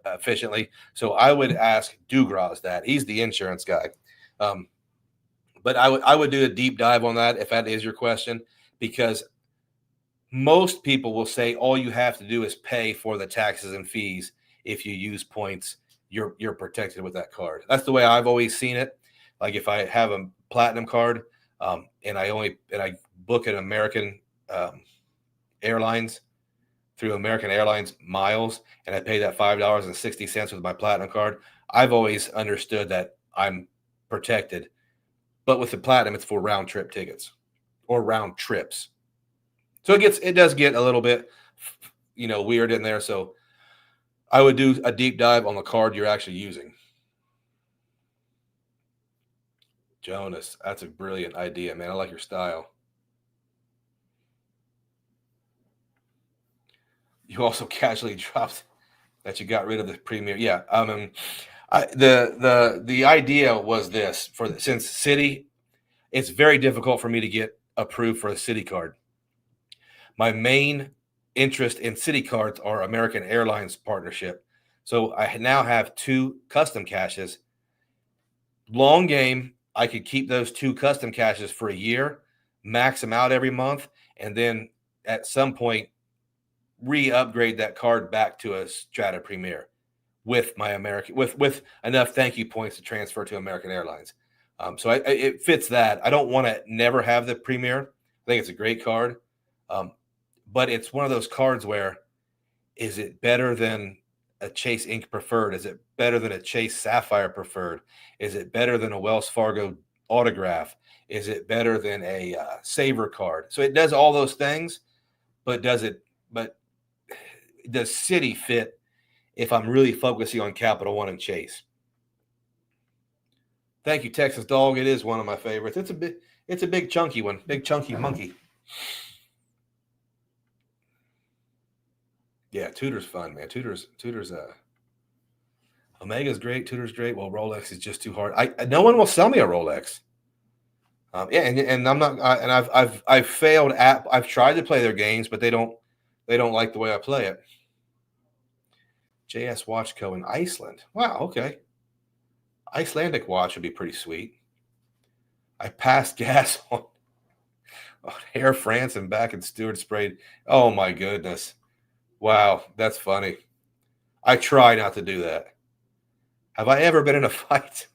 efficiently. So I would ask Dugras that. He's the insurance guy. But I would do a deep dive on that if that is your question, because most people will say all you have to do is pay for the taxes and fees. If you use points, you're protected with that card. That's the way I've always seen it. Like if I have a platinum card, and I book an American Airlines through American Airlines miles, and I pay that $5.60 with my platinum card, I've always understood that I'm protected. But with the platinum, it's for round trip tickets or round trips. So it does get a little bit, weird in there. So I would do a deep dive on the card you're actually using. Jonas, that's a brilliant idea, man. I like your style. You also casually dropped that you got rid of the Premier. Yeah. The idea was this: since Citi, it's very difficult for me to get approved for a Citi card. My main interest in Citi cards are American Airlines partnership. So I now have 2 custom caches. Long game, I could keep those 2 custom caches for a year, max them out every month, and then at some point re-upgrade that card back to a Strata Premier with my with enough thank you points to transfer to American Airlines. So it fits that. I don't want to never have the Premier. I think it's a great card, but it's one of those cards where, is it better than a Chase Ink Preferred? Is it better than a Chase Sapphire Preferred? Is it better than a Wells Fargo autograph? Is it better than a Saver card? So it does all those things, but does Citi fit if I'm really focusing on Capital One and Chase? Thank you, Texas Dog. It is one of my favorites. It's a big chunky one, big chunky monkey. Yeah, Tudor's fun, man. Tudor's Omega's great. Tudor's great. Well, Rolex is just too hard. No one will sell me a Rolex. Yeah, and I'm not. And I've failed at. I've tried to play their games, but they don't like the way I play it. JS Watch Co. in Iceland. Wow. Okay. Icelandic watch would be pretty sweet. I passed gas on Air France and back, and Stewart sprayed. Oh my goodness! Wow, that's funny. I try not to do that. Have I ever been in a fight?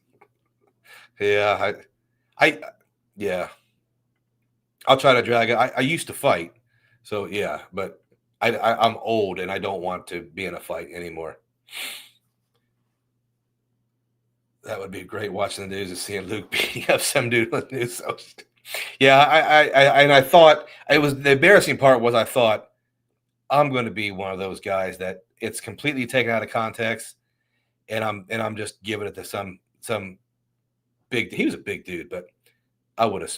Yeah, yeah. I'll try to drag it. I used to fight, so yeah, but I'm old and I don't want to be in a fight anymore. That would be great watching the news and seeing Luke beating up some dude on the news. So, yeah, I thought it was the embarrassing part was I thought I'm going to be one of those guys that it's completely taken out of context, and I'm just giving it to some big. He was a big dude, but I would have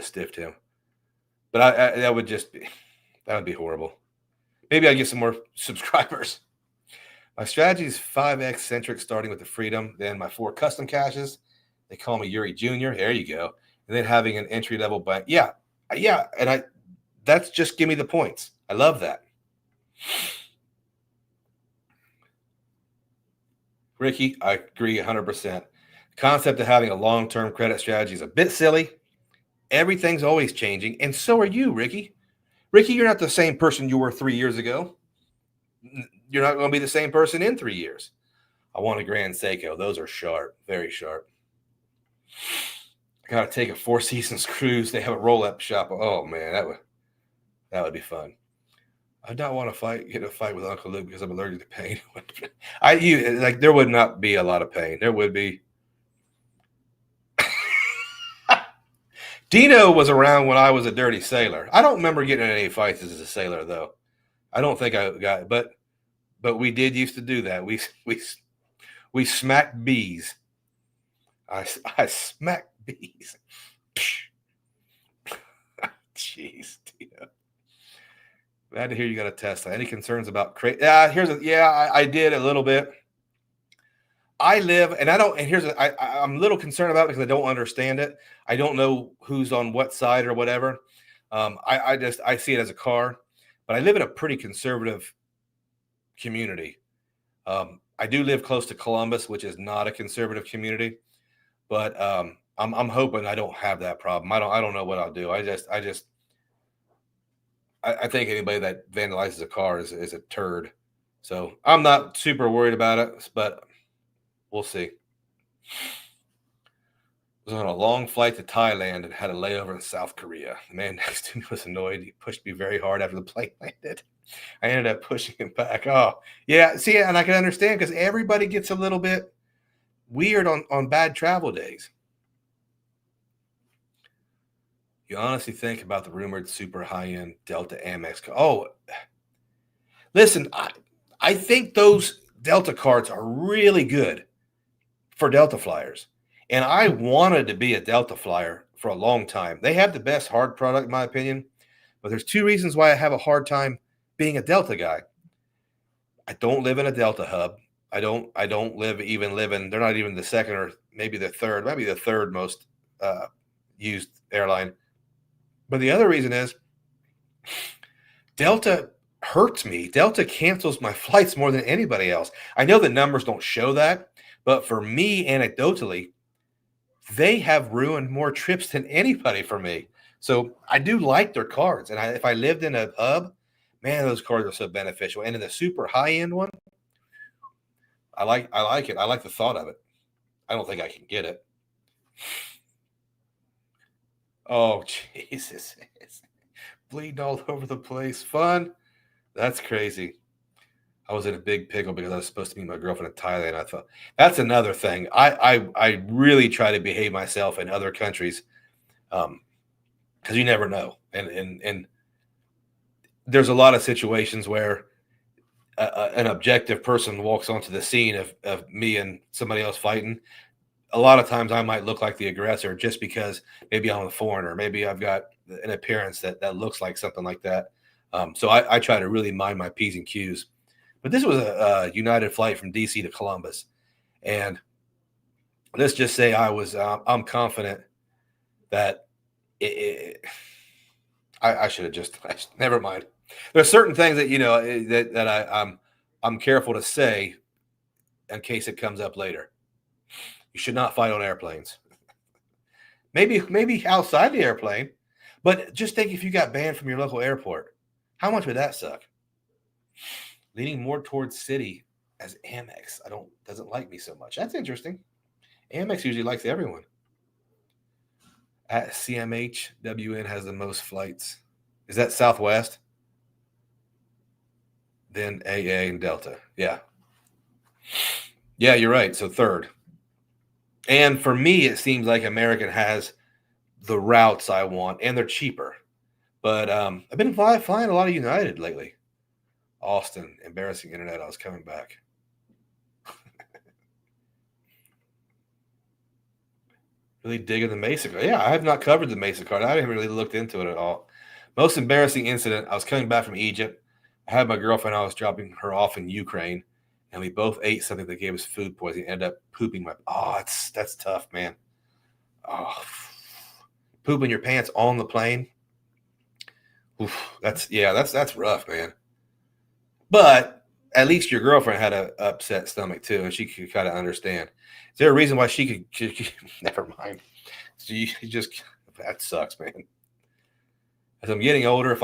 stiffed him. But that would be horrible. Maybe I get some more subscribers. My strategy is 5x centric, starting with the Freedom, then my 4 custom caches. They call me Yuri Jr. There you go. And then having an entry level bank. Yeah. And that's just give me the points. I love that. Ricky, I agree 100%. The concept of having a long-term credit strategy is a bit silly. Everything's always changing, and so are you, Ricky. Ricky, you're not the same person you were 3 years ago. You're not going to be the same person in 3 years. I want a Grand Seiko. Those are sharp, very sharp. I got to take a 4 Seasons cruise. They have a roll-up shop. Oh, man, that would be fun. I don't want to get in a fight with Uncle Luke because I'm allergic to pain. There would not be a lot of pain. There would be. Dino was around when I was a dirty sailor. I don't remember getting in any fights as a sailor, though. I don't think I got, but we did used to do that. We smacked bees. I smacked bees. Jeez, Dino. Glad to hear you got a Tesla. Any concerns about I did a little bit. I live, and I don't, and I'm a little concerned about it because I don't understand it. I don't know who's on what side or whatever. I see it as a car, but I live in a pretty conservative community. I do live close to Columbus, which is not a conservative community, but I'm hoping I don't have that problem. I don't know what I'll do. I think anybody that vandalizes a car is a turd. So I'm not super worried about it, but we'll see. I was on a long flight to Thailand and had a layover in South Korea. The man next to me was annoyed. He pushed me very hard after the plane landed. I ended up pushing him back. Oh, yeah. See, and I can understand because everybody gets a little bit weird on bad travel days. You honestly think about the rumored super high-end Delta Amex? Oh, listen, I think those Delta cards are really good for Delta flyers. And I wanted to be a Delta flyer for a long time. They have the best hard product, in my opinion. But there's 2 reasons why I have a hard time being a Delta guy. I don't live in a Delta hub. I don't live in, they're not even the second or maybe the third most used airline. But the other reason is Delta hurts me. Delta cancels my flights more than anybody else. I know the numbers don't show that, but for me, anecdotally, they have ruined more trips than anybody for me. So I do like their cards. And if I lived in a hub, man, those cards are so beneficial. And in the super high-end one, I like it. I like the thought of it. I don't think I can get it. Oh, Jesus. It's bleeding all over the place. Fun. That's crazy. I was in a big pickle because I was supposed to meet my girlfriend in Thailand. I thought that's another thing. I really try to behave myself in other countries because you never know. And there's a lot of situations where an objective person walks onto the scene of me and somebody else fighting. A lot of times I might look like the aggressor just because maybe I'm a foreigner. Maybe I've got an appearance that looks like something like that. So I try to really mind my P's and Q's. But this was a United flight from DC to Columbus. And let's just say I'm confident that I should have never mind. There's certain things that, that I'm careful to say in case it comes up later. You should not fight on airplanes. Maybe outside the airplane, but just think if you got banned from your local airport, how much would that suck? Leaning more towards Citi as Amex. Doesn't like me so much. That's interesting. Amex usually likes everyone. At CMH, WN has the most flights. Is that Southwest? Then AA and Delta. Yeah. Yeah, you're right. So third. And for me, it seems like American has the routes I want, and they're cheaper. But I've been flying a lot of United lately. Austin, embarrassing internet. I was coming back. Really digging the Mesa card. Yeah, I have not covered the Mesa card. I haven't really looked into it at all. Most embarrassing incident. I was coming back from Egypt. I had my girlfriend. I was dropping her off in Ukraine, and we both ate something that gave us food poisoning. Ended up pooping my. Oh, that's tough, man. Oh, pooping your pants on the plane. Oof, that's rough, man. But at least your girlfriend had an upset stomach too, and she could kind of understand. Is there a reason why she could never mind. She just, that sucks, man. As I'm getting older, if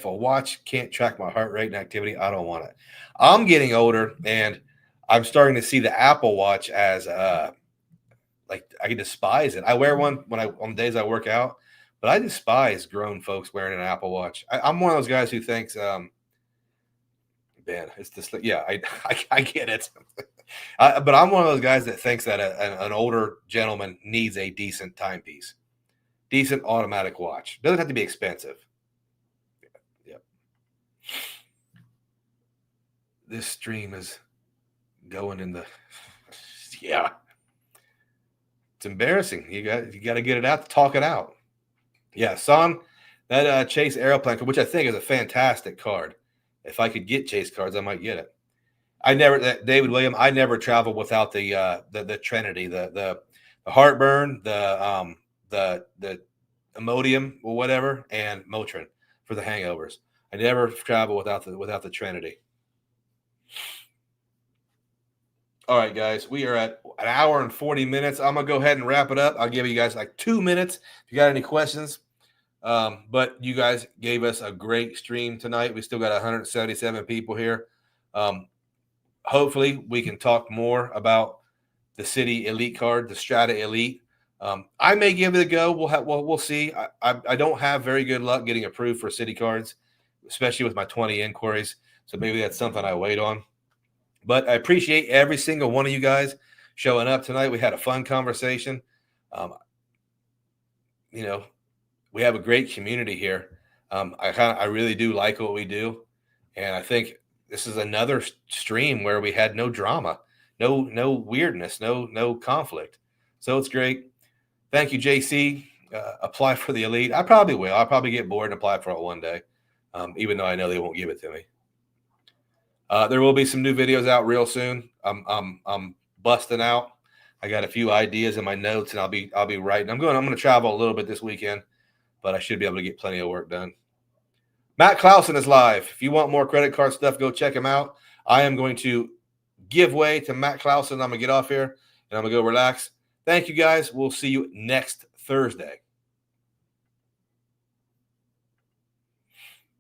a watch can't track my heart rate and activity, I don't want it. I'm getting older, and I'm starting to see the Apple Watch as like I despise it. I wear one on days I work out, but I despise grown folks wearing an Apple Watch. I'm one of those guys who thinks, man, it's just yeah, I get it. But I'm one of those guys that thinks that an older gentleman needs a decent timepiece, decent automatic watch. Doesn't have to be expensive. Yep. This stream is going in the yeah. It's embarrassing. You got to get it out, talk it out. Yeah, Son, that Chase Aeroplane, which I think is a fantastic card. If I could get Chase cards, I might get it. David William. I never travel without the Trinity, the heartburn, the Imodium or whatever, and Motrin for the hangovers. I never travel without the Trinity. All right, guys, we are at an hour and 40 minutes. I'm gonna go ahead and wrap it up. I'll give you guys like 2 minutes if you got any questions. But you guys gave us a great stream tonight. We still got 177 people here. Hopefully we can talk more about the Citi Elite card, the Strata Elite. I may give it a go. We'll see. I don't have very good luck getting approved for Citi cards, especially with my 20 inquiries. So maybe that's something I wait on. But I appreciate every single one of you guys showing up tonight. We had a fun conversation. We have a great community here. I really do like what we do, and I think this is another stream where we had no drama, no weirdness, no conflict. So it's great. Thank you, JC. Apply for the Elite. I probably will. I'll probably get bored and apply for it one day, even though I know they won't give it to me. There will be some new videos out real soon. I'm busting out. I got a few ideas in my notes, and I'll be writing. I'm going to travel a little bit this weekend, but I should be able to get plenty of work done. Matt Clausen is live. If you want more credit card stuff, go check him out. I am going to give way to Matt Clausen. I'm going to get off here, and I'm going to go relax. Thank you, guys. We'll see you next Thursday.